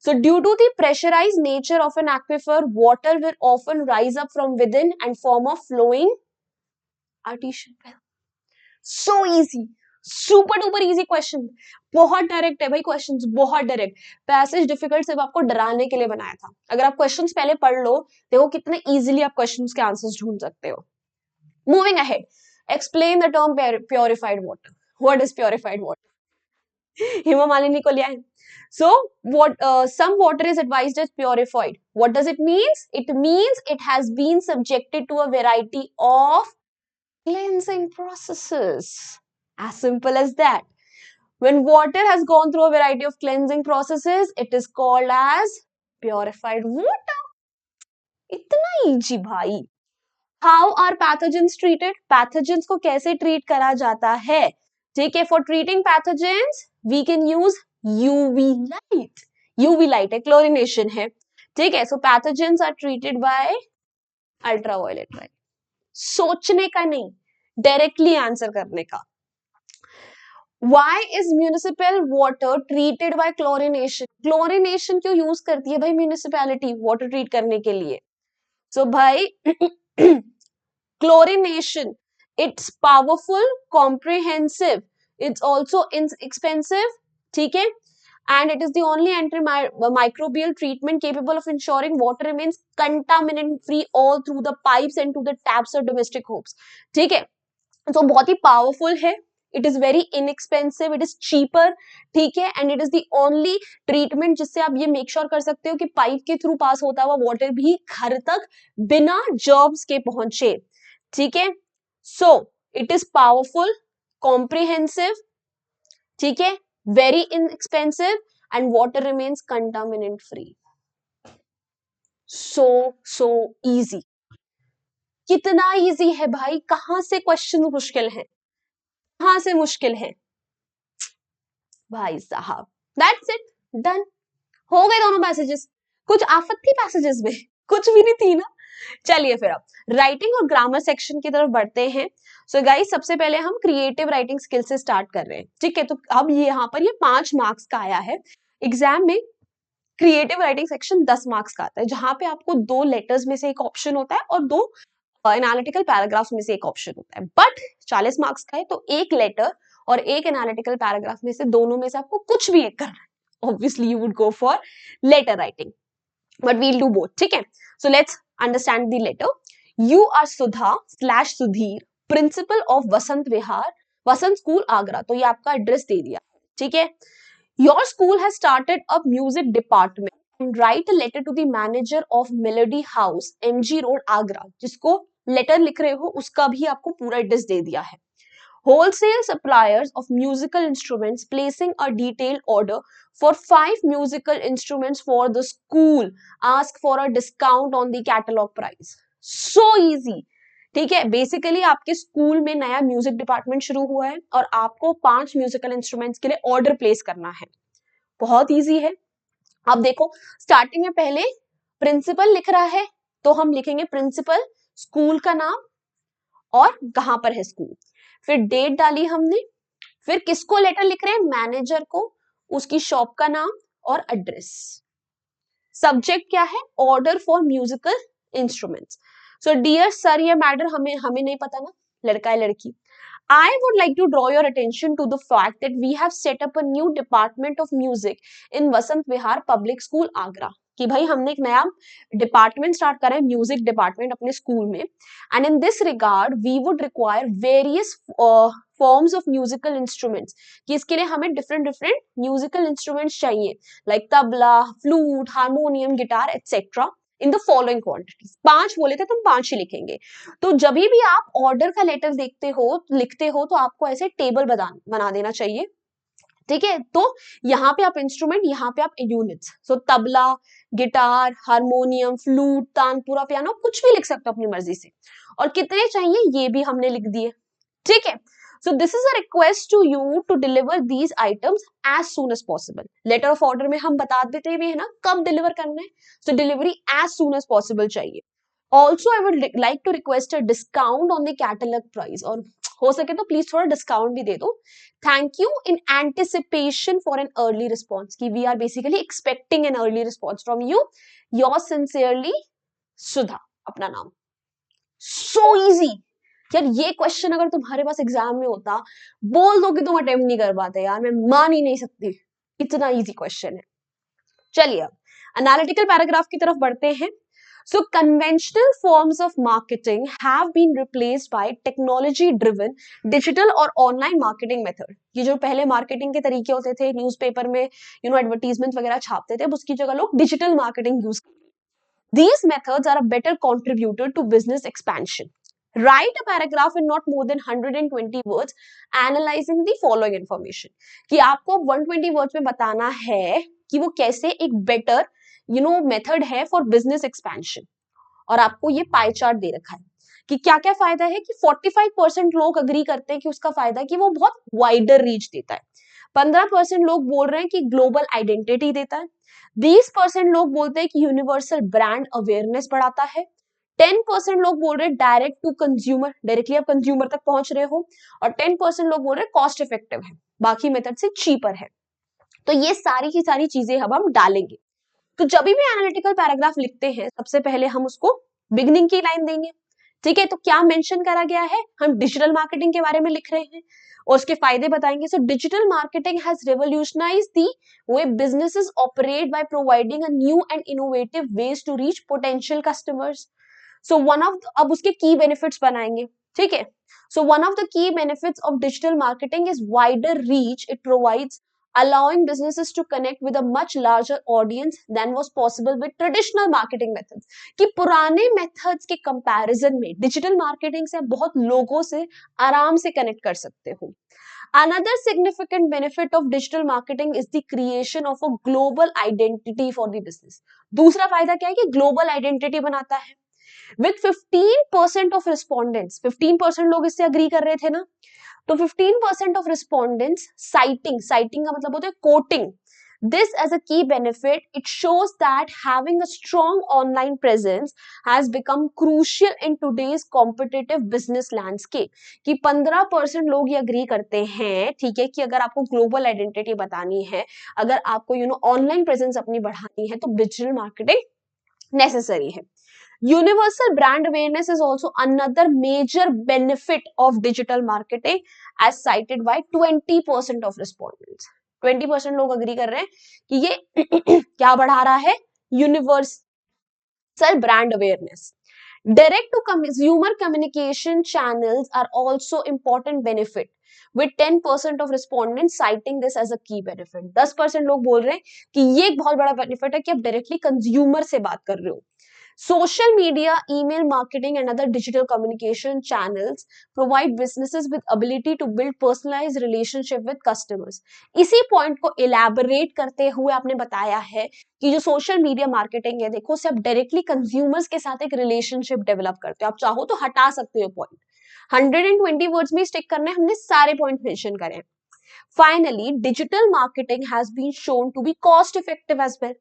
So due to the pressurized nature of an aquifer, water will often rise up from within and form a flowing artesian well. So easy, super duper easy question, बहुत डायरेक्ट है भाई क्वेश्चंस, बहुत डायरेक्ट. पैसेज डिफिकल्ट सिर्फ आपको डराने के लिए बनाया था. अगर आप क्वेश्चंस पहले पढ़ लो, देखो कितने इजीली आप क्वेश्चंस के आंसर्स ढूंढ सकते हो. Moving ahead, explain the term purified water. What is purified water? Hema Malini को लिया है. So what some water is advised as purified. What does it means? It means it has been subjected to a variety of cleansing processes. As simple as that. When water has gone through a variety of cleansing processes, it is called as purified water. इतना easy भाई. How are pathogens treated? Pathogens को कैसे treat करा जाता है? ठीक है, for treating pathogens, we can use UV light. UV light है, chlorination है. ठीक है, so pathogens are treated by ultraviolet light. सोचने का नहीं, डायरेक्टली आंसर करने का. Why is municipal water treated by chlorination? Chlorination क्यों यूज करती है भाई म्यूनिसिपैलिटी वाटर ट्रीट करने के लिए? So भाई chlorination, it's powerful, comprehensive, it's also inexpensive, ठीक है, and it is the only antimicrobial treatment capable of ensuring water remains contaminant free all through the pipes and to the taps of domestic homes. ठीक है, तो बहुत ही पावरफुल है, it is very inexpensive, it is cheaper, ठीक है, and it is the only treatment जिससे आप ये मेक श्योर कर सकते हो कि पाइप के थ्रू पास होता हुआ वाटर भी घर तक बिना जर्म्स के पहुंचे. ठीक है, so it is powerful, comprehensive, ठीक है, very inexpensive and water remains contaminant free. So easy. कितना इजी है भाई, कहां से क्वेश्चन मुश्किल है, कहां से मुश्किल है भाई साहब. दैट्स इट, डन, हो गए दोनों पैसेजेस. कुछ आफत थी पैसेजेस में? कुछ भी नहीं थी ना. चलिए फिर अब राइटिंग और ग्रामर सेक्शन की तरफ बढ़ते हैं. सो गाइस, सबसे पहले हम क्रिएटिव राइटिंग स्किल से स्टार्ट कर रहे हैं. ठीक है, तो अब ये यहाँ पर ये 5 मार्क्स का आया है. एग्जाम में क्रिएटिव राइटिंग सेक्शन 10 मार्क्स का आता है, जहां पे आपको 2 लेटर्स में से एक ऑप्शन होता है और 2 एनालिटिकल पैराग्राफ में से एक ऑप्शन होता है. बट 40 मार्क्स का है, तो एक लेटर और एक एनालिटिकल पैराग्राफ में से दोनों में से आपको कुछ भी एक करना है. Obviously you would go for letter writing, but we'll do both. ठीक है, so let's understand the letter. You are Sudha / Sudhir, principal of Vasant Vihar, Vasant school Agra. तो ये आपका एड्रेस दे दिया. ठीक है, your school has started a music department and write a letter to the manager of Melody House, MG road Agra. जिसको लेटर लिख रहे हो उसका भी आपको पूरा एड्रेस दे दिया है. Wholesale suppliers of musical instruments placing a detailed order for 5 musical instruments for the school, ask for a discount on the catalog price. So easy. ठीक है, बेसिकली आपके स्कूल में नया म्यूजिक डिपार्टमेंट शुरू हुआ है और आपको 5 म्यूजिकल इंस्ट्रूमेंट्स के लिए ऑर्डर प्लेस करना है. बहुत इजी है. अब देखो, स्टार्टिंग में पहले प्रिंसिपल लिख रहा है, तो हम लिखेंगे प्रिंसिपल, स्कूल का नाम और कहां पर है स्कूल, फिर डेट डाली हमने, फिर किसको लेटर लिख रहे हैं, मैनेजर को, उसकी शॉप का नाम और एड्रेस. सब्जेक्ट क्या है, order for musical instruments. So dear sir या मैडम, हमें नहीं पता ना, लड़का है लड़की. I would like to draw your attention to the fact that we have set up a new department of music in Vasant Vihar Public School Agra. कि भाई हमने एक नया डिपार्टमेंट स्टार्ट करा है, म्यूजिक डिपार्टमेंट अपने स्कूल में. And in this regard we would require various forms of musical instruments. कि इसके लिए हमें डिफरेंट म्यूजिकल इंस्ट्रूमेंट्स चाहिए, like tabla, flute, harmonium, guitar etcetera, in the following quantities. 5 बोले थे, तुम 5 ही लिखेंगे. तो जब भी आप ऑर्डर का लेटर लिखते हो तो आपको ऐसे टेबल बना देना चाहिए. ठीक है, तो यहाँ पे आप इंस्ट्रूमेंट, यहाँ पे आप units. So tabla, guitar, harmonium, flute, tanpura, piano, कुछ भी लिख सकते हो अपनी मर्जी से. और कितने चाहिए ये भी हमने लिख दिए. ठीक है, So this is a request to you to deliver these items as soon as possible. Letter of order में हम बता देते हैं ना कब deliver करना है. So delivery as soon as possible चाहिए. Also, I would like to request a discount on the catalog price. और हो सके तो प्लीज थोड़ा डिस्काउंट भी दे दो. Thank you in anticipation for an early response की we are basically expecting an early response from you. Your sincerely Sudha, अपना नाम. सो इजी यार. ये क्वेश्चन अगर तुम्हारे पास एग्जाम में होता, बोल दो कि तुम अटेम्प्ट नहीं कर पाते यार, मैं मान ही नहीं सकती. इतना इजी क्वेश्चन है. चलिए अब एनालिटिकल पैराग्राफ की तरफ बढ़ते हैं. So conventional forms of marketing have been replaced by technology-driven digital और online marketing method. ये जो पहले marketing के तरीके होते थे, न्यूज़पेपर में advertisement वगैरह छापते थे, अब उसकी जगह लोग digital marketing use करते हैं. These methods are a better contributor to business expansion. Write a paragraph in not more than 120 words analyzing the following information. कि आपको 120 words में बताना है कि वो कैसे एक better मेथड है फॉर बिजनेस एक्सपेंशन. और आपको ये पाई चार्ट दे रखा है कि क्या क्या फायदा है. कि 45% लोग अग्री करते हैं कि उसका फायदा है कि वो बहुत वाइडर रीच देता है. 15% लोग बोल रहे हैं कि ग्लोबल आइडेंटिटी देता है. 20% लोग बोलते हैं कि यूनिवर्सल ब्रांड अवेयरनेस बढ़ाता है. 10% लोग बोल रहे हैं डायरेक्ट टू कंज्यूमर, डायरेक्टली आप कंज्यूमर तक पहुंच रहे हो. और 10% लोग बोल रहे हैं कॉस्ट इफेक्टिव है, बाकी मेथड से चीपर है. तो ये सारी की सारी चीजें अब हम डालेंगे. तो जब भी एनालिटिकल पैराग्राफ लिखते हैं सबसे पहले हम उसको बिगनिंग की लाइन देंगे. ठीक है, तो क्या मेंशन करा गया है, हम डिजिटल मार्केटिंग के बारे में लिख रहे हैं और उसके फायदे बताएंगे. So digital marketing has revolutionised the way businesses operate by providing a new and innovative ways to reach potential customers. So one of अब उसके की बेनिफिट्स बनाएंगे. ठीक है, so one of the key benefits of digital marketing is wider reach. It provides allowing businesses to connect with a much larger audience than was possible with traditional marketing methods. कि पुराने methods के comparison में digital marketing से आप बहुत लोगों से आराम से connect कर सकते हो. Another significant benefit of digital marketing is the creation of a global identity for the business. दूसरा फायदा क्या है कि global identity बनाता है. With 15% of respondents, 15% लोग इससे agree कर रहे थे ना, तो 15% of respondents citing का मतलब होता है quoting this as a key benefit. It shows that having a strong online presence has become crucial in today's competitive business landscape. कि 15% लोग ये agree करते हैं, ठीक है, कि अगर आपको global identity बतानी है, अगर आपको online presence अपनी बढ़ानी है, तो digital marketing necessary है. Universal brand awareness is also another major benefit of digital marketing as cited by 20% of respondents. 20% लोग agree कर रहे हैं कि ये क्या बढ़ा रहा है, universal brand awareness. Direct to consumer communication channels are also important benefit with 10% of respondents citing this as a key benefit. 10% लोग बोल रहे हैं कि ये एक बहुत बड़ा benefit है कि आप directly consumer से बात कर रहे हो. Social media, email marketing and other digital communication channels provide businesses with ability to build personalized relationship with customers. इसी point को elaborate करते हुए आपने बताया है कि जो social media marketing है, देखो उससे आप directly consumers के साथ एक relationship develop करते हो. आप चाहो तो हटा सकते हो point. 120 words में stick करना है, हमने सारे point mention करे हैं. Finally, digital marketing has been shown to be cost effective as well,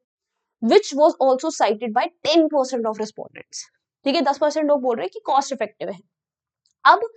which was also cited by 10% of respondents. ठीक है, 10% लोग बोल रहे हैं कि कॉस्ट इफेक्टिव है. अब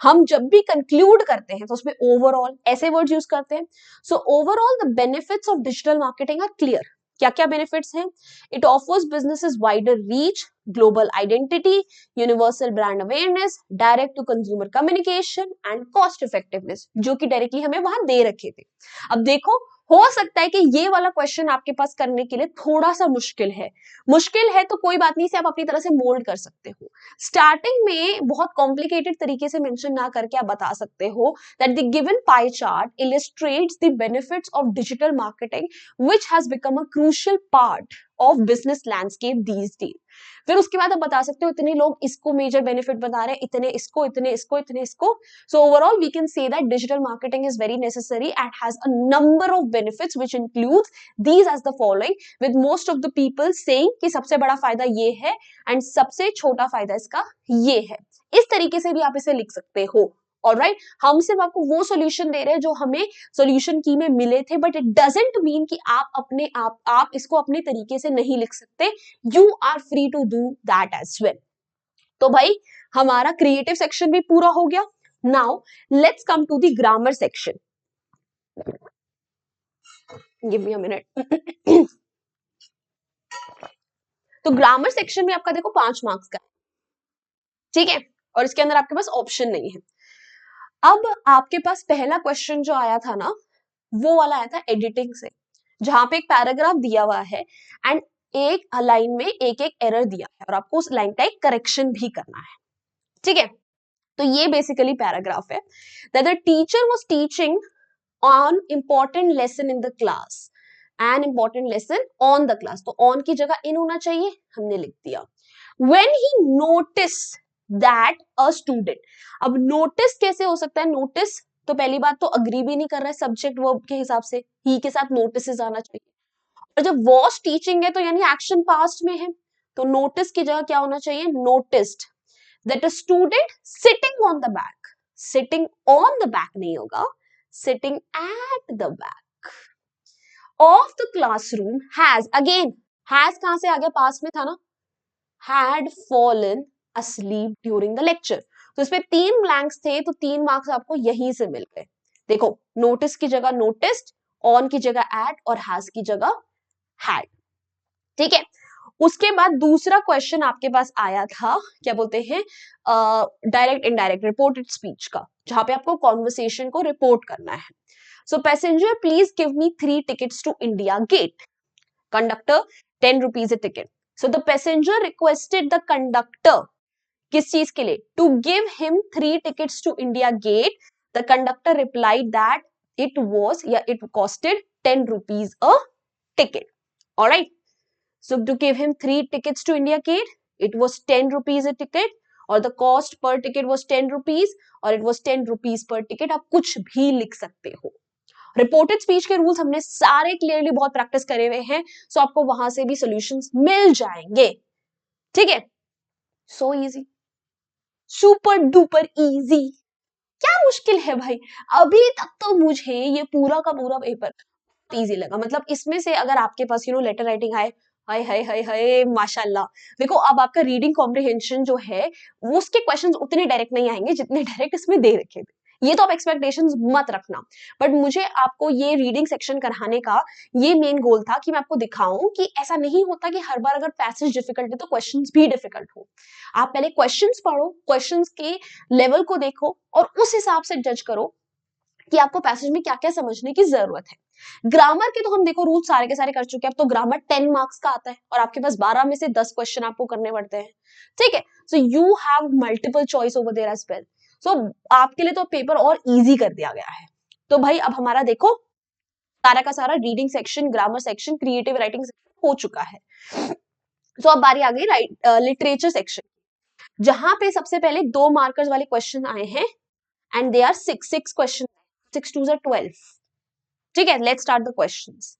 हम जब भी कंक्लूड करते हैं तो उसमें ओवरऑल ऐसे वर्ड्स यूज करते हैं. So overall the benefits of digital marketing are clear. क्या क्या बेनिफिट्स हैं? It offers businesses wider reach, global identity, universal brand awareness, direct to consumer communication and cost effectiveness, जो कि डायरेक्टली हमें वहां दे रखे थे. अब देखो, हो सकता है कि ये वाला क्वेश्चन आपके पास करने के लिए थोड़ा सा मुश्किल है तो कोई बात नहीं, से आप अपनी तरह से मोल्ड कर सकते हो. स्टार्टिंग में बहुत कॉम्प्लिकेटेड तरीके से मेंशन ना करके आप बता सकते हो that the given pie chart illustrates the benefits of digital marketing which has become a crucial part of business landscape these days. फिर उसके बाद आप बता सकते हो इतने लोग इसको मेजर बेनिफिट बता रहे हैं, इतने इसको, इतने इसको, इतने इसको. So overall we can say that digital marketing is very necessary and has a number of benefits which includes these as the following, with most of the people saying कि सबसे बड़ा फायदा ये है एंड सबसे छोटा फायदा इसका ये है. इस तरीके से भी आप इसे लिख सकते हो. ऑलराइट, हम सिर्फ आपको वो सॉल्यूशन दे रहे हैं जो हमें सॉल्यूशन की में मिले थे, बट इट डजंट मीन कि आप इसको अपने तरीके से नहीं लिख सकते. You are free to do that as well. तो भाई हमारा क्रिएटिव सेक्शन भी पूरा हो गया. Now let's come to the grammar section. Give me a minute. तो ग्रामर सेक्शन में आपका देखो 5 मार्क्स का, ठीक है, और इसके अंदर आपके पास ऑप्शन नहीं है. अब आपके पास पहला क्वेश्चन जो आया था ना, वो वाला आया था एडिटिंग से, जहां पे एक पैराग्राफ दिया हुआ है एंड एक लाइन में एक एक एरर दिया है और आपको उस लाइन का एक करेक्शन भी करना है. ठीक है, तो ये बेसिकली पैराग्राफ है. That the teacher was teaching on important lesson in the class, an important lesson on the class. तो ऑन की जगह इन होना चाहिए, हमने लिख दिया. When he notice that a student. अब नोटिस कैसे हो सकता है? नोटिस तो पहली बात तो अग्री भी नहीं कर रहा है सब्जेक्ट वर्ब के हिसाब से, ही के साथ नोटिस आना चाहिए. और जब वॉज टीचिंग है तो यानी एक्शन पास्ट में है, तो नोटिस की जगह क्या होना चाहिए? Noticed that a student sitting on the back. Sitting on the back नहीं होगा, sitting at the back of the classroom has. Again has कहां से आ गया? पास में था ना. had fallen asleep during the lecture. तो इसमें 3 ब्लैंक्स थे, तो 3 मार्क्स आपको यहीं से मिल गए. देखो, नोटिस की जगह नोटिस्ड, ऑन की जगह एट और हैज की जगह हैड. ठीक है, उसके बाद दूसरा क्वेश्चन आपके पास आया था, क्या बोलते हैं, डायरेक्ट इनडायरेक्ट रिपोर्टेड स्पीच का, जहां पे आपको कॉन्वर्सेशन को रिपोर्ट करना है. So passenger please give me 3 tickets to India gate. Conductor 10 rupees a ticket. So the passenger requested the conductor, किस चीज के लिए? To give him 3 tickets to India Gate. The conductor replied that it costed 10 rupees a ticket. Alright. So to give him 3 tickets to India Gate, it was 10 rupees a ticket, और the cost per ticket was 10 rupees, और it was 10 rupees per ticket. आप कुछ भी लिख सकते हो. रिपोर्टेड स्पीच के रूल्स हमने सारे क्लियरली बहुत प्रैक्टिस करे हुए हैं, सो आपको वहां से भी सॉल्यूशंस मिल जाएंगे. ठीक है, so easy, super duper easy. क्या मुश्किल है भाई? अभी तक तो मुझे ये पूरा का पूरा पेपर इजी लगा. मतलब इसमें से अगर आपके पास लेटर राइटिंग आए, हाय हाय हाय हाय माशाल्लाह. देखो, अब आपका रीडिंग कॉम्प्रिहेंशन जो है, वो उसके क्वेश्चंस उतने डायरेक्ट नहीं आएंगे जितने डायरेक्ट इसमें दे रखे थे. ये तो आप एक्सपेक्टेशंस मत रखना. बट मुझे आपको ये रीडिंग सेक्शन कराने का ये मेन गोल था कि मैं आपको दिखाऊं कि ऐसा नहीं होता कि हर बार अगर पैसेज डिफिकल्ट है तो क्वेश्चंस भी डिफिकल्ट हो. आप पहले क्वेश्चंस पढ़ो, क्वेश्चंस के लेवल को देखो और उस हिसाब से जज करो कि आपको पैसेज में क्या क्या समझने की जरूरत है. ग्रामर के तो हम देखो रूल सारे के सारे कर चुके हैं. अब तो ग्रामर 10 मार्क्स का आता है और आपके पास 12 में से 10 क्वेश्चन आपको करने पड़ते हैं. ठीक है, so you have multiple choice over there as well. So आपके लिए तो पेपर और इजी कर दिया गया है. तो भाई अब हमारा देखो सारा का सारा reading section, grammar section, creative writing section हो चुका है. सो अब बारी आ गई लिटरेचर सेक्शन, जहां पे सबसे पहले 2 मार्कर्स वाले क्वेश्चन आए हैं एंड दे आर 6 क्वेश्चन. 6 2 12. ठीक है, let's start the questions.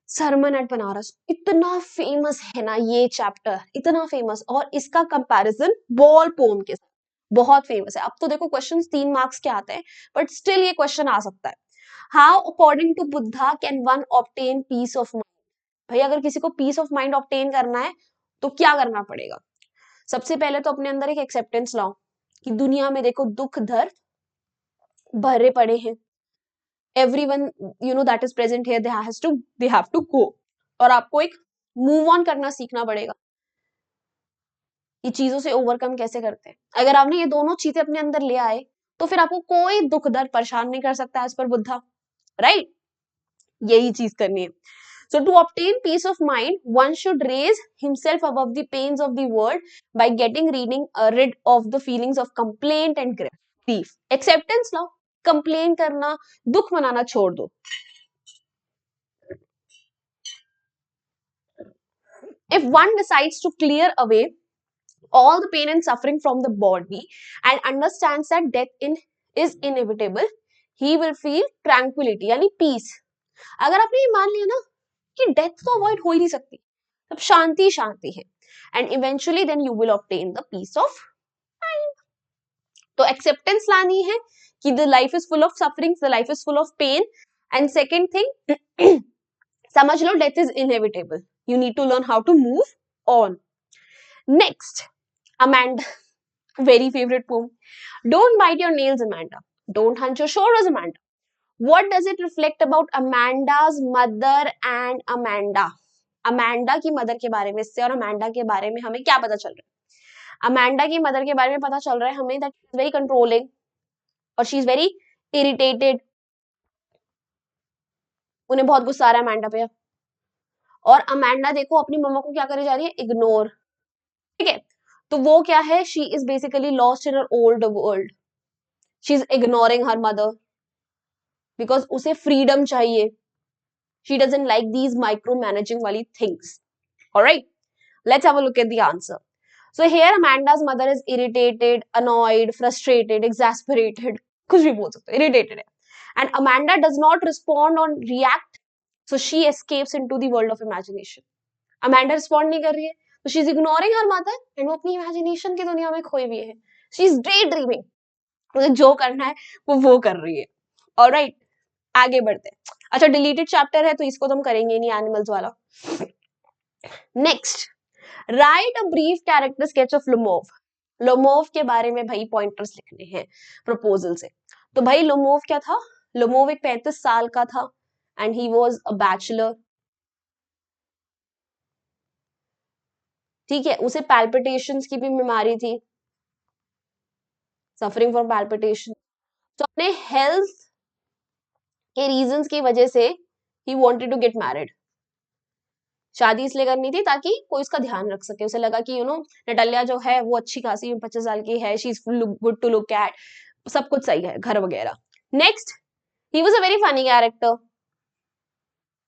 Sermon at Banaras, इतना फेमस है ना ये चैप्टर, इतना फेमस, और इसका कंपैरिजन बॉल पोम के साथ बहुत फेमस है. अब तो देखो क्वेश्चंस 3 मार्क्स के आते हैं, बट स्टिल ये क्वेश्चन आ सकता है. How according to Buddha can one obtain peace of mind. भाई अगर किसी को पीस ऑफ माइंड ऑब्टेन करना है तो क्या करना पड़ेगा? सबसे पहले तो अपने अंदर एक एक्सेप्टेंस लाओ कि दुनिया में देखो दुख दर्द भरे पड़े हैं. everyone that is present here they have to go. और आपको एक मूव ऑन करना सीखना पड़ेगा. ये चीजों से ओवरकम कैसे करते हैं? अगर आपने ये दोनों चीजें अपने अंदर ले आए तो फिर आपको कोई दुख दर्द परेशान नहीं कर सकता एज पर बुद्धा. राइट, यही चीज करनी है. So to obtain peace of mind, one should raise himself above the pains of the world by getting rid of the feelings of complaint and grief. Acceptance लाओ, कंप्लेन करना, दुख मनाना छोड़ दो. If one decides to clear away all the pain and suffering from the body and understands that death is inevitable, he will feel tranquility यानी peace. अगर आपने ये मान लिया ना कि डेथ तो अवॉइड हो ही नहीं सकती, तब शांति शांति है. And eventually then you will obtain the peace of mind. तो एक्सेप्टेंस लानी है कि the life is full of suffering, the life is full of pain. And second thing, समझ लो death is inevitable, you need to learn how to move on. Next, Amanda, very favorite poem. Don't bite your nails, Amanda. Don't hunch your shoulders, Amanda. What does it reflect about Amanda's mother and Amanda? Amanda की मदर के बारे में इससे और अमेंडा के बारे में हमें क्या पता चल रहा है? अमेंडा की मदर के बारे में पता चल रहा है हमें दैट इज वेरी कंट्रोलिंग और शी इज वेरी इरिटेटेड. उन्हें बहुत गुस्सा आ रहा है अमेंडा पे. और अमेंडा देखो अपनी मम्मा को क्या करे जा रही है, इग्नोर. ठीक है, तो वो क्या है, she is basically lost in her old world. She is ignoring her mother because उसे फ्रीडम चाहिए. She doesn't like these micro managing वाली things. Alright, let's have a look at the answer. So here Amanda's mother is irritated, annoyed, frustrated, exasperated, कुछ भी बोल सकते हो, irritated है. And Amanda does not respond or react, so she escapes into the world of imagination. Amanda respond नहीं कर रही है, so she is ignoring her mother and वो अपनी imagination की दुनिया में खोई हुई है. She is daydreaming. उसे जो करना है वो कर रही है. Alright, आगे बढ़ते हैं. अच्छा, deleted chapter है तो इसको तो हम करेंगे नहीं, animals वाला. Next, right a brief character sketch of Lomov. Lomov के बारे में भाई पॉइंटर्स लिखने हैं प्रपोजल से. तो भाई लोमोव क्या था, लोमोव एक 35 साल का था and he was a bachelor. ठीक है, उसे पैल्पिटेशंस की भी बीमारी थी, सफरिंग फ्रॉम पैल्पिटेशन. तो अपने हेल्थ के रीजंस की वजह से ही वांटेड टू गेट मैरिड. शादी इसलिए करनी थी ताकि कोई उसका ध्यान रख सके. उसे लगा कि नटालिया जो है वो अच्छी खासी 25 साल की है, she is good to look at, सब कुछ सही है, घर वगैरह. Next, he was a very funny character.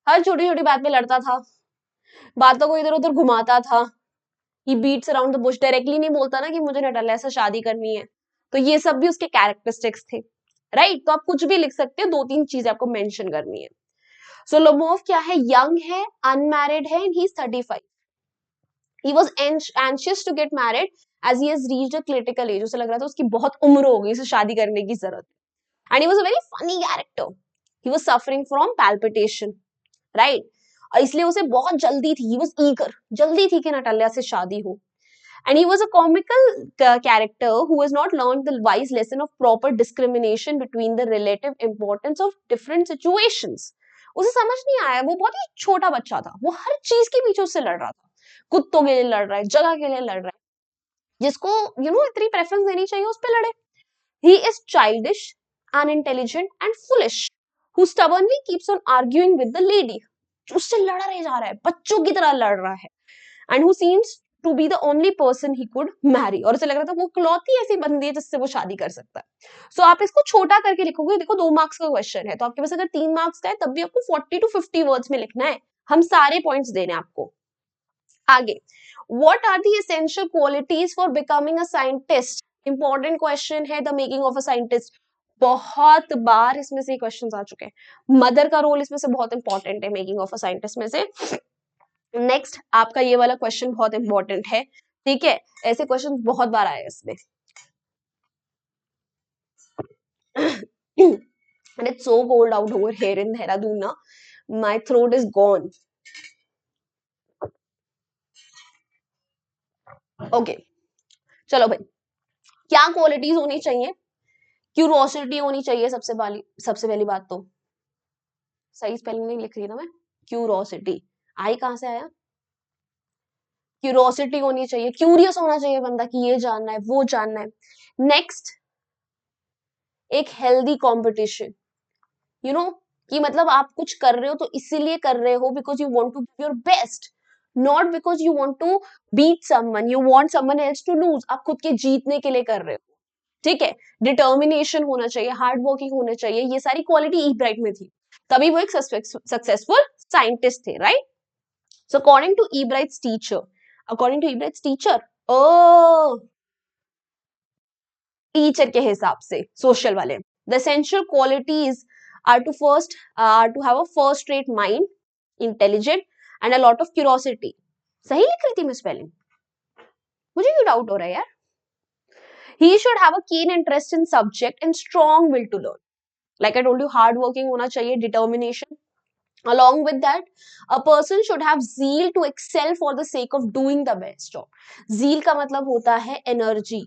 हर छोटी छोटी बात पे लड़ता था, बातों को इधर उधर घुमाता था. He beats around the bush, directly नहीं बोलता ना कि मुझे नटालिया से शादी करनी है. तो ये सब भी उसके कैरेक्टरिस्टिक्स थे. राइट, तो आप कुछ भी लिख सकते हो, 2-3 चीजें आपको मेंशन करनी है. सो लोमोव क्या है, यंग है, अनमैरिड है and he is 35. He was anxious to get married as he has reached a critical age. उसे लग रहा था उसकी बहुत उम्र हो गई, उसे शादी करने की जरूरत. And he was a very funny character. He was suffering from palpitation, right? और इसलिए उसे बहुत जल्दी थी, he was eager, जल्दी थी कि नटालिया से शादी हो. And he was a comical character who has not learned the wise lesson of proper discrimination between the relative importance of different situations. उसे समझ नहीं आया, वो बहुत ही छोटा बच्चा था, वो हर चीज के पीछे उससे लड़ रहा था. कुत्तों के लिए लड़ रहा है, जगह के लिए लड़ रहा है, जिसको इतनी प्रेफरेंस देनी चाहिए उस पर लड़े. He is childish, unintelligent and foolish, who stubbornly keeps on arguing with the lady. उससे लड़ा रह जा रहा है, बच्चों की तरह लड़ रहा है. And who seems to be the only person he could marry. और उसे लग रहा था वो इकलौती ऐसी बंदी है जिससे वो शादी कर सकता है. So आप इसको छोटा करके लिखोगे, देखो 2 मार्क्स का क्वेश्चन है, तो आपके पास अगर 3 मार्क्स का है तब भी आपको 40 to 50 वर्ड्स में लिखना है. हम सारे पॉइंट्स देने आपको. आगे, what are the essential qualities for becoming a scientist? Important question है, the making of a scientist. बहुत बार इसमें से क्वेश्चंस आ चुके हैं. मदर का रोल इसमें से बहुत इंपॉर्टेंट है मेकिंग ऑफ अ साइंटिस्ट में से. नेक्स्ट, आपका ये वाला क्वेश्चन बहुत इंपॉर्टेंट है. ठीक है, ऐसे क्वेश्चन बहुत बार आए इसमें. And it's so cold out over here in Dehradun na. My throat is gone. Okay, चलो भाई, क्या क्वालिटीज होनी चाहिए? क्यूरोसिटी होनी चाहिए सबसे पहली बात. तो सही स्पेलिंग नहीं लिख रही ना मैं, क्यूरोसिटी आई कहां से आया? क्यूरोसिटी होनी चाहिए, क्यूरियस होना चाहिए बंदा कि ये जानना है वो जानना है. नेक्स्ट, एक हेल्दी कंपटीशन. कि मतलब आप कुछ कर रहे हो तो इसीलिए कर रहे हो because you want to give your best, not because you want to beat someone, you want someone else to lose. आप खुद के जीतने के लिए कर रहे हो. ठीक है, डिटर्मिनेशन होना चाहिए, हार्ड वर्किंग होना चाहिए. ये सारी क्वालिटी ई ब्राइट में थी, तभी वो एक सक्सेसफुल साइंटिस्ट थे. Right, so according to Ebright's teacher, ओ टीचर के हिसाब से सोशल वाले, the essential qualities are to have a first rate mind, intelligent and a lot of curiosity. सही लिख रही थी मैं स्पेलिंग? मुझे क्यों डाउट हो रहा है यार? He should have a keen interest in subject and strong will to learn. Like I told you, hard working होना चाहिए, determination. Along with that, a person should have zeal to excel for the sake of doing the best job. Zeal का मतलब होता है energy,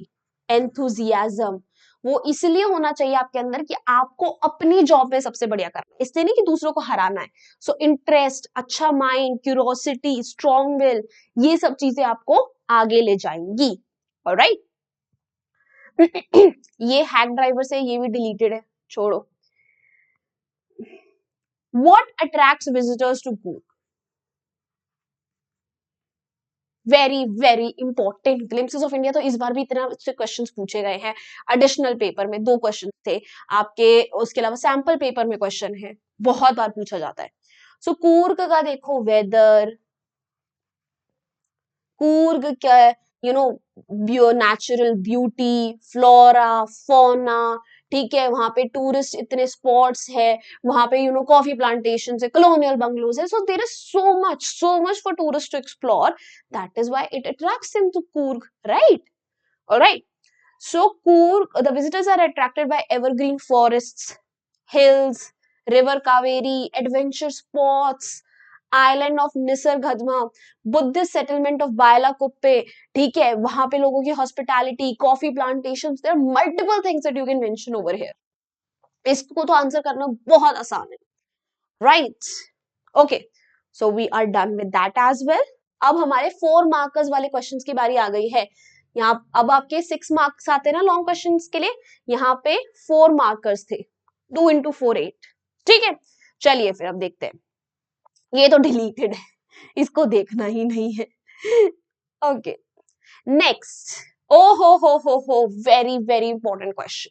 enthusiasm. वो इसलिए होना चाहिए आपके अंदर कि आपको अपनी जॉब में सबसे बढ़िया करना है, इसलिए नहीं कि दूसरों को हराना है. सो इंटरेस्ट, अच्छा माइंड, क्यूरोसिटी, स्ट्रॉन्ग विल, ये सब चीजें आपको आगे ले जाएंगी. ऑलराइट. ये हैक ड्राइवर से ये भी डिलीटेड है, छोड़ो. What attracts visitors to Coorg? Very very important. Glimpses of India तो इस बार भी इतना क्वेश्चंस पूछे गए हैं. एडिशनल पेपर में 2 क्वेश्चन थे आपके, उसके अलावा सैंपल पेपर में क्वेश्चन है, बहुत बार पूछा जाता है. सो कूर्ग का देखो, वेदर, कूर्ग क्या है, you know, natural beauty, flora, fauna, ठीक है. वहां पे टूरिस्ट इतने स्पॉट्स है, वहां पे कॉफी प्लांटेशन है, कॉलोनियल बंगलोज है. So there is so much for tourist to explore. That is why it attracts him to Coorg, right? Alright. So Coorg, the visitors are attracted by evergreen forests, hills, river Kaveri, adventure spots, island of Nisargadma, Buddhist settlement of Bylakuppe, ठीक है. वहां पे लोगों की hospitality, coffee plantations, there are multiple things that you can mention over here. इसको तो आंसर करना बहुत आसान है, right? Okay, so we are done with that as well. अब हमारे 4 मार्कर्स वाले क्वेश्चंस की बारी आ गई है. यहाँ अब आपके 6 मार्क्स आते हैं ना लॉन्ग क्वेश्चंस के लिए, यहाँ पे 4 मार्कर्स थे. 2 into 4 8. ठीक है, चलिए फिर अब देखते हैं. ये तो डिलीटेड है, इसको देखना ही नहीं है. Okay, next. ओ हो, वेरी वेरी इंपॉर्टेंट क्वेश्चन.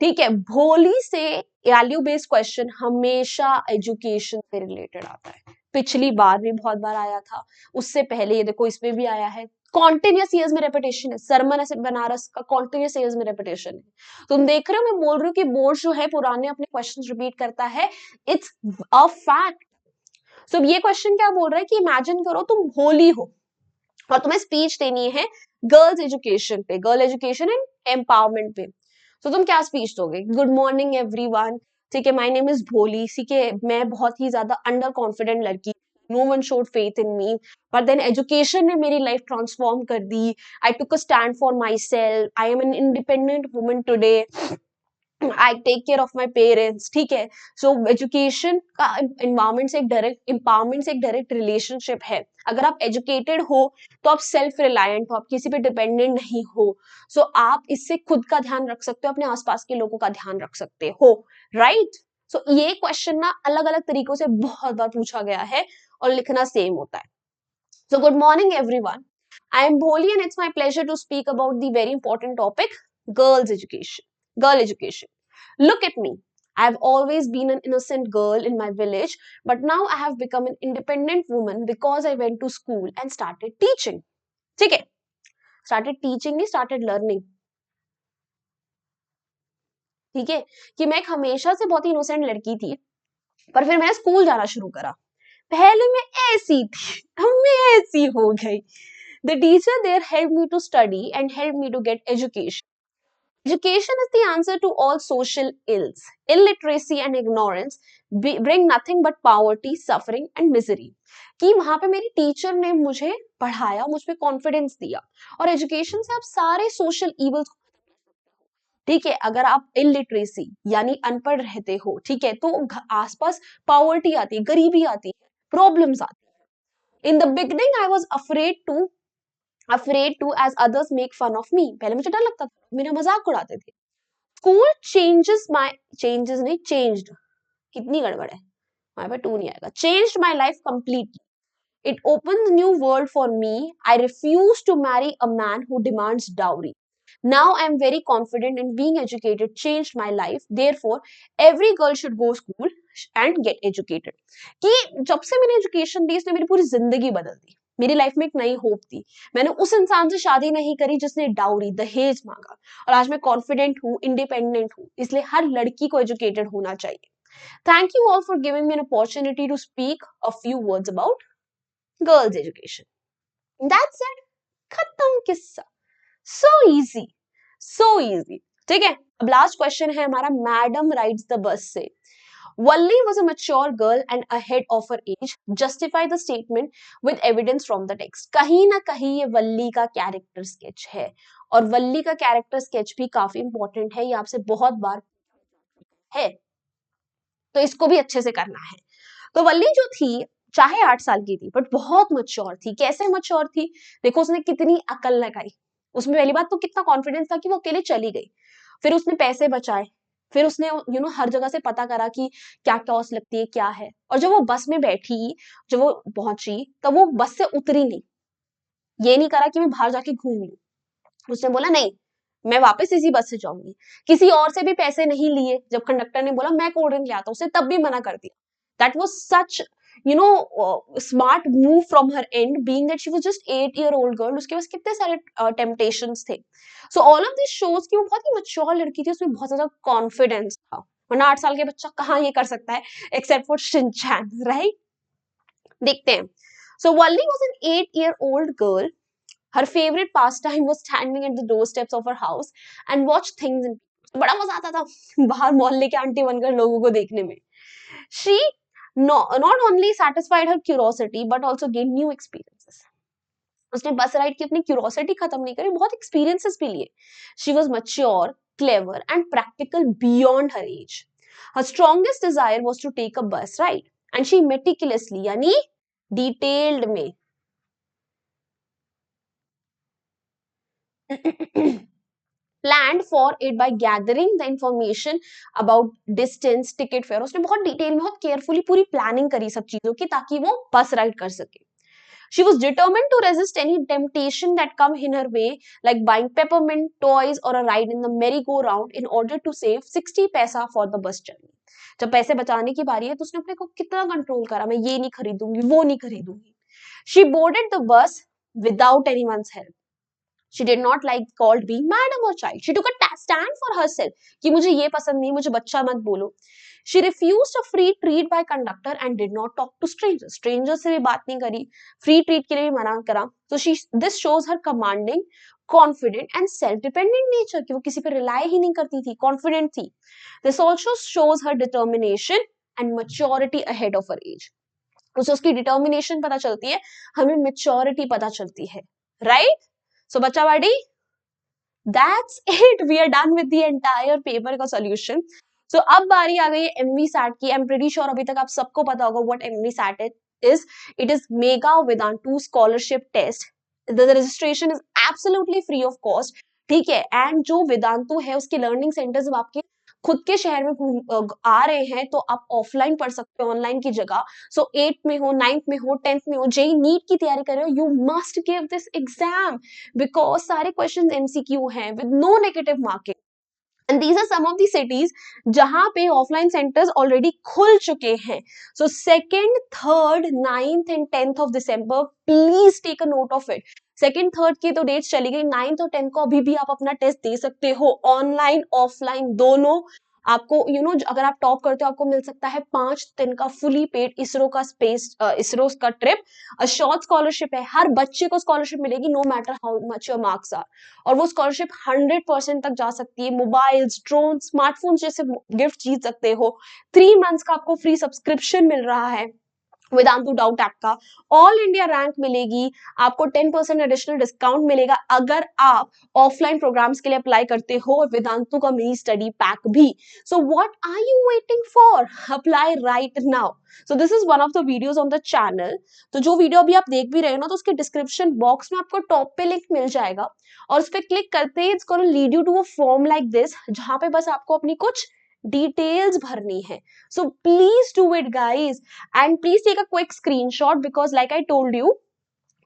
ठीक है, भोली से वैल्यू बेस्ड क्वेश्चन हमेशा एजुकेशन से रिलेटेड आता है. पिछली बार भी बहुत बार आया था, उससे पहले ये देखो इसमें भी आया है. कॉन्टिन्यूस ईयर्स में रेपिटेशन है. सरमन ऐसे बनारस का कॉन्टिन्यूस ईयर्स में रेपिटेशन है. तुम देख रहे हो, मैं बोल रही हूँ कि बोर्ड जो है पुराने अपने क्वेश्चन रिपीट करता है. It's a fact. सो ये क्वेश्चन क्या बोल रहा है कि इमेजिन करो तुम भोली हो और तुम्हें स्पीच देनी है गर्ल्स एजुकेशन पे, गर्ल एजुकेशन एंड एम्पावरमेंट पे. तो तुम क्या स्पीच दोगे? गुड मॉर्निंग एवरीवन, ठीक है, माय नेम इज भोली, ठीक है, मैं बहुत ही ज्यादा अंडर कॉन्फिडेंट लड़की, no one showed faith in me, but then education ने मेरी लाइफ ट्रांसफॉर्म कर दी. I took a stand for myself, I am an independent woman today, I take care of my parents. ठीक है. सो एजुकेशन का एनवायरमेंट से एक डायरेक्ट, एम्पावरमेंट से एक डायरेक्ट रिलेशनशिप है. अगर आप एजुकेटेड हो तो आप सेल्फ रिलायंट हो, आप किसी पे डिपेंडेंट नहीं हो. सो आप इससे खुद का ध्यान रख सकते हो, अपने आसपास के लोगों का ध्यान रख सकते हो, राइट? सो ये क्वेश्चन ना अलग अलग तरीकों से बहुत बार पूछा गया है और लिखना सेम होता है. So good morning everyone, I am Bholi and it's my pleasure to speak about the very important topic, girls education. Girl education. Look at me. I've always been an innocent girl in my village, but now I have become an independent woman because I went to school and started teaching. ठीक है, started teaching नहीं, started learning. ठीक है, कि मैं एक हमेशा से बहुत ही इनोसेंट लड़की थी, पर फिर मैंने स्कूल जाना शुरू करा. पहले मैं ऐसी थी, अब मैं ऐसी हो गई. The teacher there helped me to study and helped me to get education. Education is the answer to all social ills. Illiteracy and ignorance bring nothing but poverty, suffering and misery. कि वहां पे मेरी टीचर ने मुझे पढ़ाया, मुझ पे कॉन्फिडेंस दिया, और एजुकेशन से आप सारे सोशल इवल्स, ठीक है. अगर आप इलिटरेसी यानी अनपढ़ रहते हो, ठीक है, तो आसपास पावर्टी आती है, गरीबी आती है, प्रॉब्लम्स आती है. In the beginning I was afraid to as others make fun of me. पहले मुझे डर लगता था, मेरा मजाक उड़ाते थे. स्कूल चेंजेस नहीं, चेंज्ड. कितनी गड़बड़ है, वहां पे टू नहीं आएगा. Changed my life completely. It opens new world for me. I refuse to marry a man who demands dowry. Now I am very confident in being educated changed my life. Therefore, every girl should go school and get educated. कि जब से मैंने एजुकेशन दी, इसने मेरी पूरी जिंदगी बदल दी. मेरी लाइफ में एक नई होप थी. मैंने उस इंसान से शादी नहीं करी जिसने डाउरी, दहेज मांगा, और आज मैं कॉन्फिडेंट हूँ, इंडिपेंडेंट हूँ. इसलिए हर लड़की को एजुकेटेड होना चाहिए. Thank you all for giving me an opportunity to speak a few words about girls' education. That's it. खत्म किस्सा. So easy. So easy. ठीक है, अब लास्ट क्वेश्चन है हमारा, मैडम राइड्स द बस से। Valli was a mature girl and ahead of her age. Justify the statement with evidence from the text. कहीं ना कहीं ये वल्ली का कैरेक्टर स्केच है, और वल्ली का कैरेक्टर स्केच भी काफी इंपॉर्टेंट है, ये आपसे बहुत बार है, तो इसको भी अच्छे से करना है। तो वल्ली जो थी, चाहे 8 साल की थी, बट बहुत मच्योर थी। कैसे मच्योर थी? देखो उसने कितनी अकल लगाई। उसमें पहली बात तो कितना कॉन्फिडेंस था कि वो अकेले चली गई। फिर उसने पैसे बचाए, फिर उसने हर जगह से पता करा कि क्या कॉस्ट लगती है, क्या है। और जब वो बस में बैठी, जब वो पहुंची, तब वो बस से उतरी नहीं। ये नहीं करा कि मैं बाहर जाके घूम लूं। उसने बोला नहीं, मैं वापस इसी बस से जाऊंगी। किसी और से भी पैसे नहीं लिए। जब कंडक्टर ने बोला मैं कोल्ड ड्रिंक ले आता हूं, उसने तब भी मना कर दिया। That was such smart move from her and, being that she was just 8 year old girl. उसके पास कितने सारे टेम्पटेशंस थे। So all of this shows कि वो बहुत ही मच्योर लड़की थी, उसमें बहुत ज्यादा कॉन्फिडेंस था। वरना 8 साल के बच्चा कहाँ ये कर सकता है, एक्सेप्ट फॉर शिनचैन, राइट? देखते हैं। So Valli was an 8 year old girl. Her favorite pastime was standing at the doorsteps of her house and watch things in. बड़ा मजा आता था बाहर मोहल्ले के आंटी बनकर लोगों को देखने में। She not only satisfied her curiosity but also gained new experiences. उसने बस राइड की अपनी क्यूरोसिटी खत्म नहीं करी, बहुत एक्सपीरियंसेस भी लिए। She was mature, clever and practical beyond her age. Her strongest desire was to take a bus ride and she meticulously यानी डिटेल्ड में planned for it by gathering the information about distance, ticket fare. उसने बहुत डिटेल में, बहुत केयरफुली पूरी प्लानिंग करी सब चीजों की, ताकि वो बस राइड कर सके। She was determined to resist any temptation that come in her way, like buying peppermint toys or a ride in the merry-go-round in order to save 60 पैसा for the bus journey. जब पैसे बचाने की बारी है तो उसने अपने को कितना कंट्रोल करा, मैं ये नहीं खरीदूंगी, वो नहीं खरीदूंगी। She boarded the bus without anyone's help. She did not like called being madam or child. She took a stand for herself कि मुझे ये पसंद नहीं, मुझे बच्चा मत बोलो. She refused a free treat by conductor and did not talk to strangers. Strangers से भी बात नहीं करी, free treat के लिए भी मना करा. So this shows her commanding, confident and self-dependent nature कि वो किसी पे rely ही नहीं करती थी, confident थी. This also shows her determination and maturity ahead of her age. उसे उसकी determination पता चलती है, हमें maturity पता चलती है, right? So बच्चा बाड़ी, that's it. We are done with the entire paper का solution. So अब बारी आ गई है MVSAT की. I'm pretty sure अभी तक आप सबको पता होगा what MVSAT is. It is Mega Vedantu Scholarship Test. The registration is absolutely free of cost. ठीक है, and जो वेदांतु है उसके लर्निंग सेंटर्स आपके खुद के शहर में आ रहे हैं, तो आप ऑफलाइन पढ़ सकते हो ऑनलाइन की जगह। सो 8th में हो, 9th में हो, 10th में हो, जेई नीट की तैयारी कर रहे हो, you must give this exam because सारे क्वेश्चंस एमसीक्यू हैं with no negative marking. And these are some of the cities जहां पे ऑफलाइन सेंटर्स ऑलरेडी खुल चुके हैं। सो 2nd, 3rd, 9th and 10th of December, please take a note of it. 2nd, 3rd की तो डेट्स चली गई, 9th और 10th को अभी भी आप अपना टेस्ट दे सकते हो, ऑनलाइन ऑफलाइन दोनों। आपको अगर आप टॉप करते हो आपको मिल सकता है 5 दिन का फुली पेड इसरो का इसरो का ट्रिप। शॉर्ट स्कॉलरशिप है, हर बच्चे को स्कॉलरशिप मिलेगी no matter how much your marks are. और वो स्कॉलरशिप 100% तक जा सकती है। मोबाइल्स, ड्रोन, स्मार्टफोन जैसे गिफ्ट जीत सकते हो। 3 मंथ्स का आपको फ्री सब्सक्रिप्शन मिल रहा है वेदांतु डाउट ऐप का। ऑल इंडिया रैंक मिलेगी आपको, 10% एडिशनल डिस्काउंट मिलेगा अगर आप ऑफलाइन प्रोग्राम्स के लिए अप्लाई करते हो, और वेदांतु का मिनी स्टडी पैक भी। So what are you waiting for? Apply right now. So this is one of the videos on the channel. तो जो वीडियो अभी आप देख भी रहे हो ना, तो उसके डिस्क्रिप्शन बॉक्स में आपको टॉप पे लिंक मिल जाएगा, और उस पर क्लिक करते ही it's gonna lead you to a form like this, जहां पे बस आपको अपनी कुछ डिटेल्स भरनी है। So please do it guys, and please take a quick screenshot because like I told you,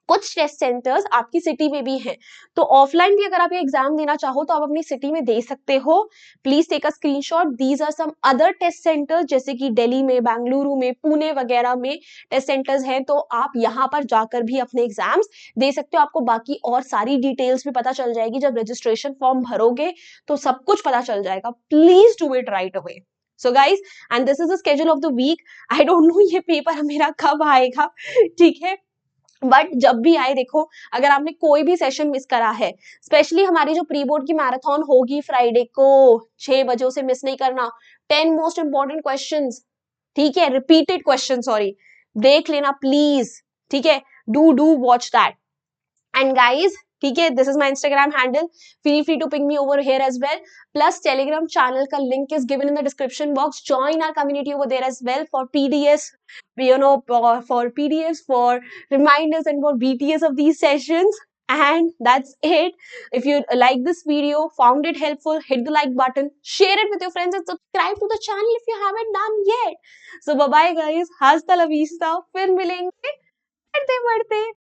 कुछ टेस्ट सेंटर्स आपकी सिटी में भी हैं, तो ऑफलाइन भी अगर आप ये एग्जाम देना चाहो तो आप अपनी सिटी में दे सकते हो। Please take a screenshot. These are some other test centres, जैसे कि दिल्ली में, बेंगलुरु में, पुणे वगैरह में टेस्ट सेंटर्स हैं, तो आप यहाँ पर जाकर भी अपने एग्जाम्स दे सकते हो। आपको बाकी और सारी डिटेल्स भी पता चल जाएगी, जब रजिस्ट्रेशन फॉर्म भरोगे तो सब कुछ पता चल जाएगा। Please do it right away. So guys, and this is the schedule of the week. I don't know ये पेपर मेरा कब आएगा, ठीक है, बट जब भी आए देखो, अगर आपने कोई भी सेशन मिस करा है, स्पेशली हमारी जो प्री बोर्ड की मैराथन होगी फ्राइडे को 6 बजे, उसे मिस नहीं करना। 10 मोस्ट इंपॉर्टेंट क्वेश्चंस, ठीक है, रिपीटेड क्वेश्चन, सॉरी, देख लेना प्लीज, ठीक है, do watch that. And guys, ठीक है, this is my Instagram handle, feel free to ping me over here as well, plus Telegram channel का link is given in the description box, join our community over there as well for PDFs, you know, for PDFs, for reminders, and for BTS of these sessions. And that's it. If you like this video, found it helpful, hit the like button, share it with your friends, and subscribe to the channel if you haven't done yet. So bye bye guys, hasta la vista, फिर मिलेंगे बढ़ते बढ़ते।